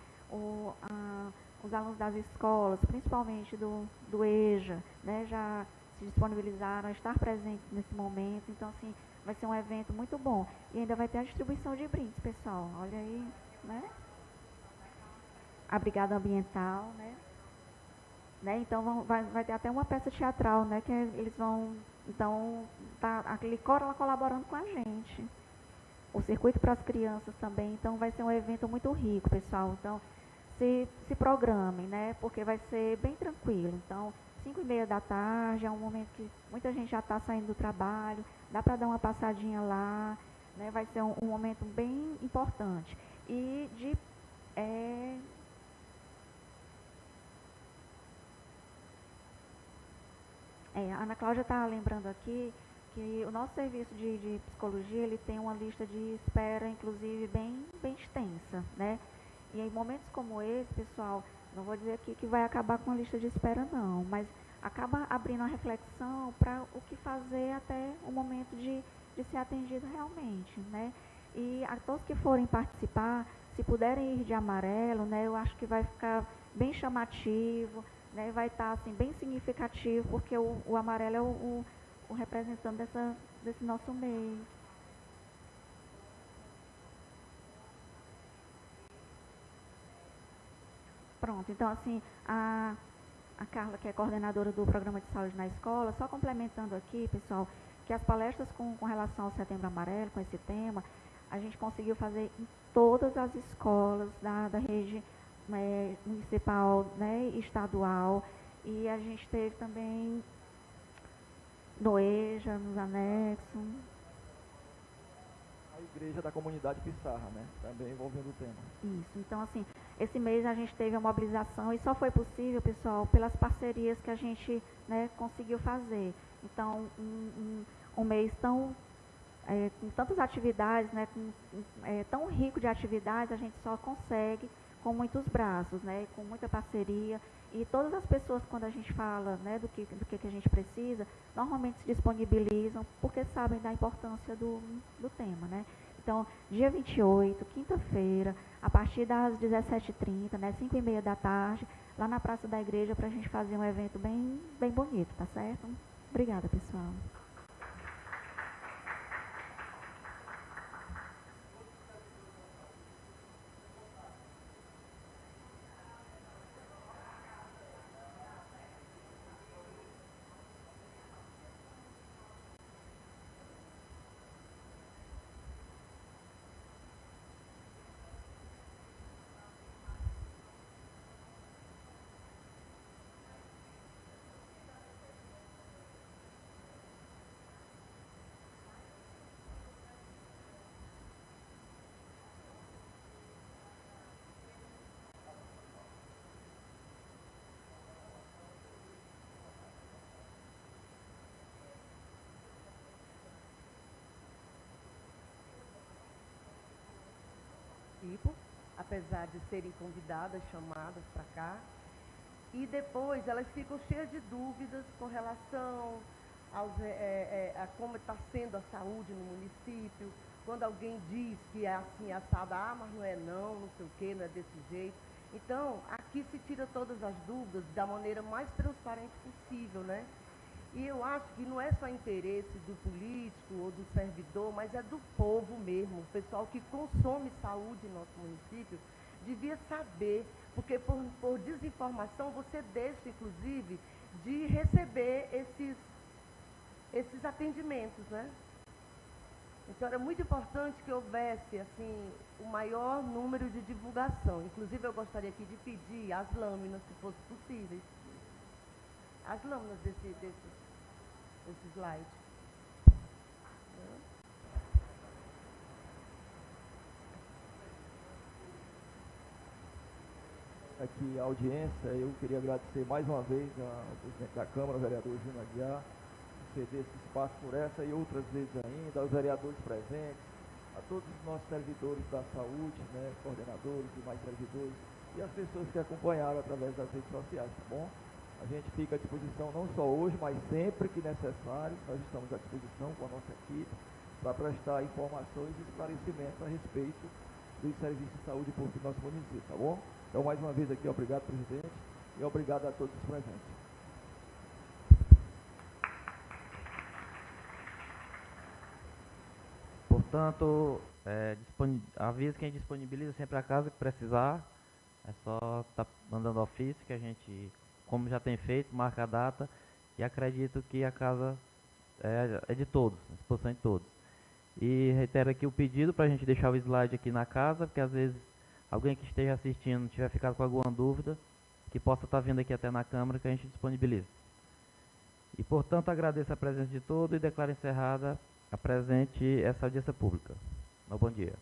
Os alunos das escolas, principalmente do EJA, né, já se disponibilizaram a estar presentes nesse momento. Então, assim, vai ser um evento muito bom. E ainda vai ter a distribuição de brindes, pessoal. Olha aí, né? A Brigada Ambiental, né? Então, vai ter até uma peça teatral, né? Que eles vão... Então, a Licora colaborando com a gente. O Circuito para as Crianças também. Então, vai ser um evento muito rico, pessoal. Então, se programem, né? Porque vai ser bem tranquilo. Então, 5h30 da tarde, é um momento que muita gente já está saindo do trabalho, dá para dar uma passadinha lá, né? Vai ser um momento bem importante. E a Ana Cláudia está lembrando aqui que o nosso serviço de psicologia, ele tem uma lista de espera, inclusive, bem extensa, né? E em momentos como esse, pessoal, não vou dizer aqui que vai acabar com a lista de espera, não, mas acaba abrindo uma reflexão para o que fazer até o momento de ser atendido realmente, né? E a todos que forem participar, se puderem ir de amarelo, né, eu acho que vai ficar bem chamativo, né, vai estar assim, bem significativo, porque o amarelo é o representante desse nosso mês. Pronto, então assim, a Carla, que é coordenadora do Programa de Saúde na Escola, só complementando aqui, pessoal, que as palestras com relação ao Setembro Amarelo, com esse tema, a gente conseguiu fazer em todas as escolas da rede municipal, né, estadual, e a gente teve também no EJA, nos anexos. A igreja da comunidade Pissarra, né, também envolvendo o tema. Isso, então assim, esse mês a gente teve a mobilização e só foi possível, pessoal, pelas parcerias que a gente, né, conseguiu fazer. Então, um mês tão com tantas atividades, né, tão rico de atividades, a gente só consegue com muitos braços, né, com muita parceria. E todas as pessoas, quando a gente fala, né, do que a gente precisa, normalmente se disponibilizam porque sabem da importância do tema, né. Então, dia 28, quinta-feira, a partir das 17h30, né, 5h30 da tarde, lá na Praça da Igreja, para a gente fazer um evento bem bonito, tá certo? Obrigada, pessoal. Apesar de serem convidadas, chamadas para cá, e depois elas ficam cheias de dúvidas com relação a como está sendo a saúde no município, quando alguém diz que é assim assado, mas não é não sei o que, não é desse jeito. Então, aqui se tira todas as dúvidas da maneira mais transparente possível, né? E eu acho que não é só interesse do político ou do servidor, mas é do povo mesmo. O pessoal que consome saúde no nosso município devia saber, porque por desinformação você deixa, inclusive, de receber esses atendimentos, né? Então era muito importante que houvesse, assim, o maior número de divulgação. Inclusive eu gostaria aqui de pedir as lâminas, se fosse possível. As lâminas desse slide. Aqui a audiência, eu queria agradecer mais uma vez ao presidente da Câmara, o vereador Júnior Aguiar, ceder esse espaço por essa e outras vezes ainda, aos vereadores presentes, a todos os nossos servidores da saúde, né, coordenadores e mais servidores, e as pessoas que acompanharam através das redes sociais, tá bom? A gente fica à disposição não só hoje, mas sempre que necessário, nós estamos à disposição com a nossa equipe para prestar informações e esclarecimentos a respeito dos serviços de saúde pública do nosso município, tá bom? Então, mais uma vez aqui, obrigado, presidente, e obrigado a todos os presentes. Portanto, aviso quem disponibiliza sempre a casa que precisar. É só estar mandando ofício que a gente, como já tem feito, marca a data e acredito que a casa é de todos, à disposição de todos. E reitero aqui o pedido para a gente deixar o slide aqui na casa, porque às vezes alguém que esteja assistindo tiver ficado com alguma dúvida, que possa estar vindo aqui até na Câmara que a gente disponibiliza. E, portanto, agradeço a presença de todos e declaro encerrada a presente essa audiência pública. Bom dia.